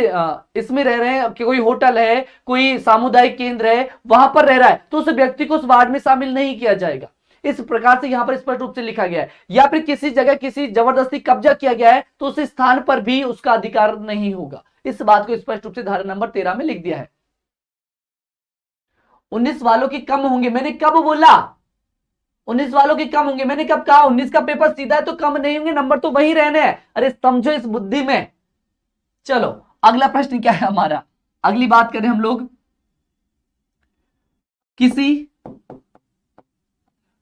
इसमें रह रहे हैं कि कोई होटल है, कोई सामुदायिक केंद्र है, वहां पर रह रहा है, तो उस व्यक्ति को उस वार्ड में शामिल नहीं किया जाएगा। इस प्रकार से यहां पर स्पष्ट रूप से लिखा गया है। या फिर किसी जगह किसी जबरदस्ती कब्जा किया गया है तो उस स्थान पर भी उसका अधिकार नहीं होगा। इस बात को स्पष्ट रूप से धारा नंबर 13 में लिख दिया है। 19 वालों के कम होंगे, मैंने कब बोला 19 वालों के कम होंगे, मैंने कब कहा। 19 का पेपर सीधा है तो कम नहीं होंगे, नंबर तो वही रहने हैं। अरे समझो इस बुद्धि में। चलो अगला प्रश्न क्या है हमारा, अगली बात करें हम लोग। किसी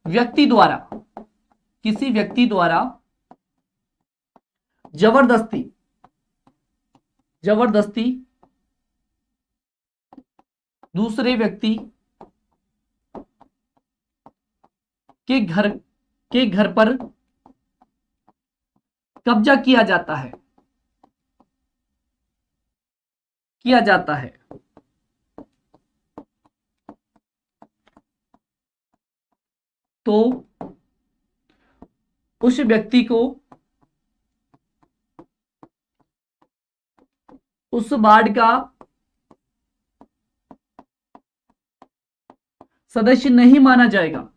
व्यक्ति द्वारा जबरदस्ती दूसरे व्यक्ति के घर पर कब्जा किया जाता है तो उस व्यक्ति को उस वार्ड का सदस्य नहीं माना जाएगा।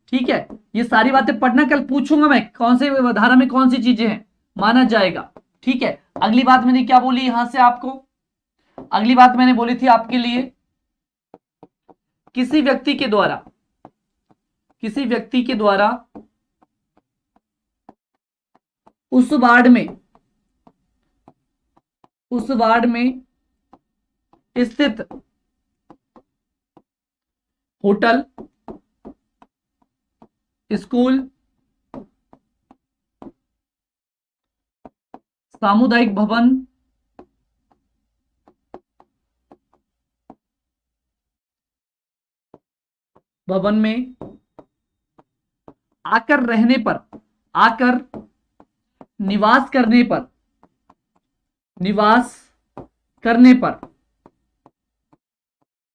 ठीक है, ये सारी बातें पढ़ना, कल पूछूंगा मैं कौन से धारा में कौन सी चीजें हैं, माना जाएगा। ठीक है, अगली बात मैंने क्या बोली यहां से आपको, अगली बात मैंने बोली थी आपके लिए, किसी व्यक्ति के द्वारा उस वार्ड में स्थित होटल, स्कूल, सामुदायिक भवन, भवन में आकर रहने पर, आकर निवास करने पर, निवास करने पर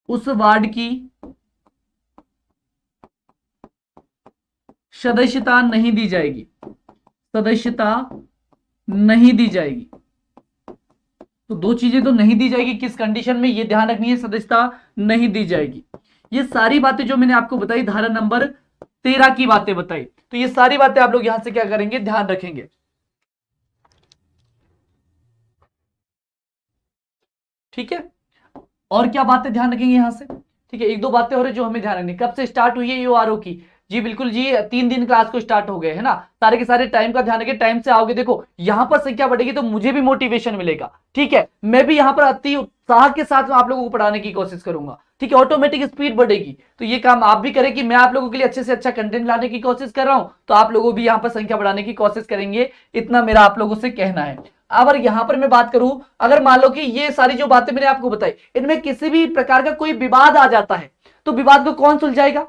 उस वार्ड की सदस्यता नहीं दी जाएगी, सदस्यता नहीं दी जाएगी। तो दो चीजें तो नहीं दी जाएगी, किस कंडीशन में, ये ध्यान रखनी है, सदस्यता नहीं दी जाएगी। ये सारी बातें जो मैंने आपको बताई, धारा नंबर 13 की बातें बताई, तो ये सारी बातें आप लोग यहां से क्या करेंगे, ध्यान रखेंगे। ठीक है, और क्या बातें ध्यान रखेंगे यहां से। ठीक है, एक दो बातें हो रही जो हमें ध्यान रखनी। कब से स्टार्ट हुई है यूआरओ की? जी बिल्कुल जी, 3 दिन क्लास को स्टार्ट हो गए है ना। सारे के सारे टाइम का ध्यान रखिए, टाइम से आओगे, देखो यहां पर संख्या बढ़ेगी तो मुझे भी मोटिवेशन मिलेगा। ठीक है, मैं भी यहां पर अति उत्साह के साथ आप लोगों को पढ़ाने की कोशिश करूंगा। ठीक है, ऑटोमेटिक स्पीड बढ़ेगी, तो ये काम आप भी करें कि मैं आप लोगों के लिए अच्छे से अच्छा कंटेंट लाने की कोशिश कर रहा हूं, तो आप लोगों भी यहां पर संख्या बढ़ाने की कोशिश करेंगे, इतना मेरा आप लोगों से कहना है। अगर यहां पर मैं बात करूं, अगर मान लो कि ये सारी जो बातें मैंने आपको बताई, इनमें किसी भी प्रकार का कोई विवाद आ जाता है, तो विवाद को कौन सुलझाएगा?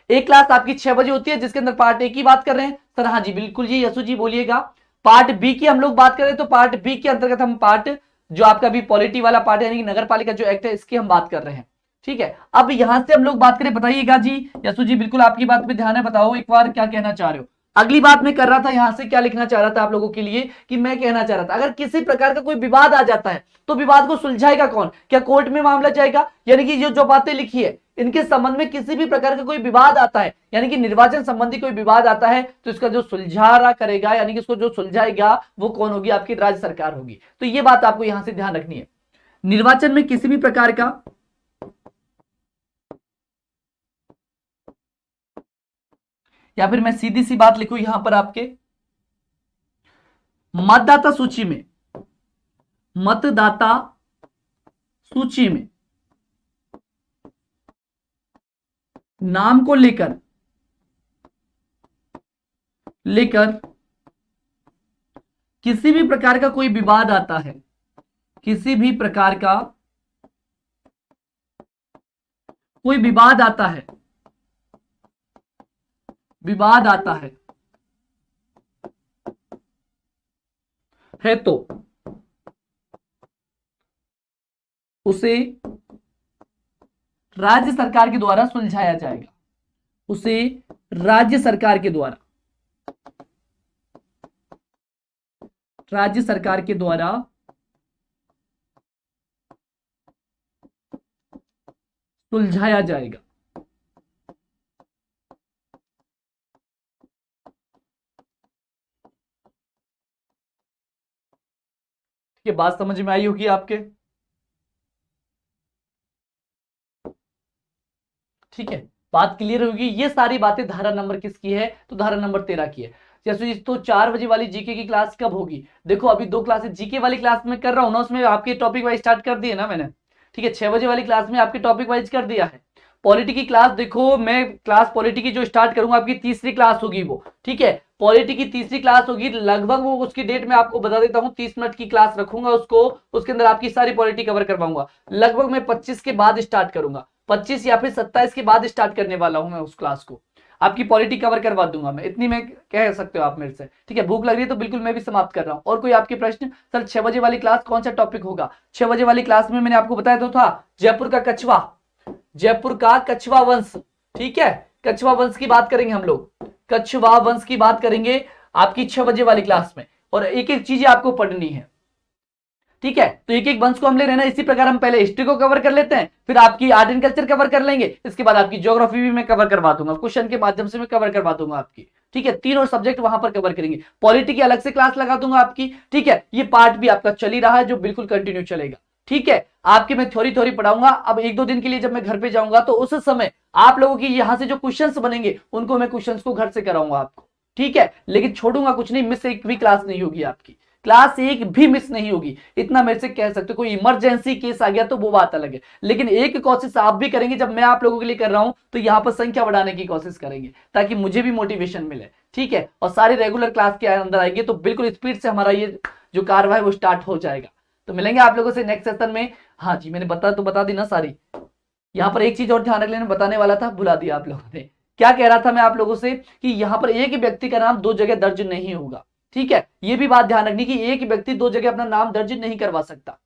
एक क्लास आपकी 6 बजे होती है, जिसके अंदर पार्ट ए की बात कर रहे हैं सर। हाँ जी बिल्कुल जी, यसु जी बोलिएगा। पार्ट बी की हम लोग बात करें तो पार्ट बी के अंतर्गत हम पार्ट जो आपका भी पॉलिटी वाला पार्ट है, यानी नगर पालिका जो एक्ट है, इसकी हम बात कर रहे हैं। ठीक है, अब यहां से हम लोग बात करें, बताइएगा जी यसु जी, बिल्कुल आपकी बात पे ध्यान है, बताओ एक बार क्या कहना चाह रहे हो। अगली बात मैं कर रहा था, यहां से क्या लिखना चाह रहा था आप लोगों के लिए, कि मैं कहना चाह रहा था अगर किसी प्रकार का कोई विवाद आ जाता है तो विवाद को सुलझाएगा कौन? क्या कोर्ट में मामला जाएगा? यानी कि जो बातें लिखी है इनके संबंध में किसी भी प्रकार का कोई विवाद आता है, यानी कि निर्वाचन संबंधी कोई विवाद आता है, तो इसका जो सुलझारा करेगा, यानी कि इसको जो सुलझाएगा वो कौन होगी? आपकी राज्य सरकार होगी। तो ये बात आपको यहां से ध्यान रखनी है। निर्वाचन में किसी भी प्रकार का, या फिर मैं सीधी सी बात लिखूं यहां पर आपके मतदाता सूची में, मतदाता सूची में नाम को लेकर किसी भी प्रकार का कोई विवाद आता है, किसी भी प्रकार का कोई विवाद आता है, विवाद आता है तो उसे राज्य सरकार के द्वारा सुलझाया जाएगा, उसे राज्य सरकार के द्वारा, राज्य सरकार के द्वारा सुलझाया जाएगा। ये बात समझ में आई होगी आपके? ठीक है, बात क्लियर होगी। ये सारी बातें धारा नंबर किसकी है? तो धारा नंबर 13 की है। जैसे तो 4 बजे वाली जीके की क्लास कब होगी? देखो अभी 2 क्लासेस जीके वाली क्लास में कर रहा हूं ना, उसमें आपके टॉपिक वाइज स्टार्ट कर दिए ना मैंने। ठीक है, 6 बजे वाली क्लास में आपके टॉपिक वाइज कर दिया है। पॉलिटी की क्लास देखो, मैं क्लास पॉलिटी की जो स्टार्ट करूंगा, आपकी तीसरी क्लास होगी वो। ठीक है, पॉलिटी की तीसरी क्लास होगी, लगभग वो उसकी डेट मैं आपको बता देता हूं, 30 मिनट की क्लास रखूंगा उसको, उसके अंदर आपकी सारी पॉलिटी कवर करवाऊंगा। लगभग मैं 25 के बाद स्टार्ट करूंगा, 25 या फिर 27 के बाद स्टार्ट करने वाला हूं मैं उस क्लास को। आपकी पॉलिटी कवर करवा दूंगा मैं, इतनी मैं कह सकते हो आप मेरे से। ठीक है, भूख लग रही है तो बिल्कुल मैं भी समाप्त कर रहा हूं। और कोई आपके प्रश्न? सर 6 बजे वाली क्लास कौन सा टॉपिक होगा? 6 बजे वाली क्लास में मैंने आपको बताया तो था जयपुर का कछवा, जयपुर का कछवा वंश। ठीक है, कछवा वंश की बात करेंगे हम लोग, कछवा वंश की बात करेंगे आपकी 6 बजे वाली क्लास में, और एक एक चीजें आपको पढ़नी है। ठीक है, तो एक एक वंश को हम ले रहे हैं। इसी प्रकार हम पहले हिस्ट्री को कवर कर लेते हैं, फिर आपकी आर्ट एंड कल्चर कवर कर लेंगे, इसके बाद आपकी ज्योग्राफी भी मैं कवर करवा दूंगा, क्वेश्चन के माध्यम से मैं कवर करवा दूंगा आपकी। ठीक है, तीनों सब्जेक्ट वहां पर कवर करेंगे। पॉलिटी की अलग से क्लास लगा दूंगा आपकी। ठीक है, ये पार्ट भी आपका चल ही रहा है जो बिल्कुल कंटिन्यू चलेगा। ठीक है, आपके मैं थोड़ी पढ़ाऊंगा। अब 1-2 दिन के लिए जब मैं घर पे जाऊंगा तो उस समय आप लोगों की यहां से जो क्वेश्चंस बनेंगे उनको मैं क्वेश्चंस को घर से कराऊंगा आपको। ठीक है, लेकिन छोड़ूंगा कुछ नहीं, मिस एक भी क्लास नहीं होगी आपकी, क्लास एक भी मिस नहीं होगी, इतना मेरे से कह सकते हो। कोई इमरजेंसी केस आ गया तो वो बात अलग है, लेकिन एक कोशिश आप भी करेंगे, जब मैं आप लोगों के लिए कर रहा हूं तो यहां पर संख्या बढ़ाने की कोशिश करेंगे ताकि मुझे भी मोटिवेशन मिले। ठीक है, और सारे रेगुलर क्लास के अंदर आएंगे तो बिल्कुल स्पीड से हमारा ये जो कार्य है वो स्टार्ट हो जाएगा। तो मिलेंगे आप लोगों से नेक्स्ट सेशन में। हाँ जी, मैंने बता दी ना सारी। यहाँ पर एक चीज और ध्यान रख लेना, बताने वाला था, भुला दिया आप लोगों ने। क्या कह रहा था मैं आप लोगों से कि यहाँ पर एक ही व्यक्ति का नाम दो जगह दर्ज नहीं होगा। ठीक है, ये भी बात ध्यान रखनी कि एक व्यक्ति दो जगह अपना नाम दर्ज नहीं करवा सकता।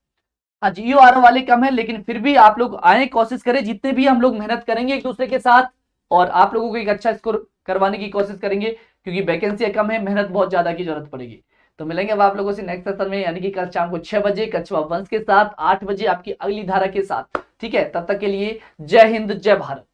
हाँ जी, ईओआरओ वाले कम है, लेकिन फिर भी आप लोग आए, कोशिश करें, जितने भी हम लोग मेहनत करेंगे एक दूसरे के साथ और आप लोगों को एक अच्छा स्कोर करवाने की कोशिश करेंगे, क्योंकि वैकेंसी कम है, मेहनत बहुत ज्यादा की जरूरत पड़ेगी। तो मिलेंगे अब आप लोगों से नेक्स्ट सेशन में, यानी कि कल शाम को 6 बजे कछुआ वंश के साथ, 8 बजे आपकी अगली धारा के साथ। ठीक है, तब तक के लिए जय हिंद जय भारत।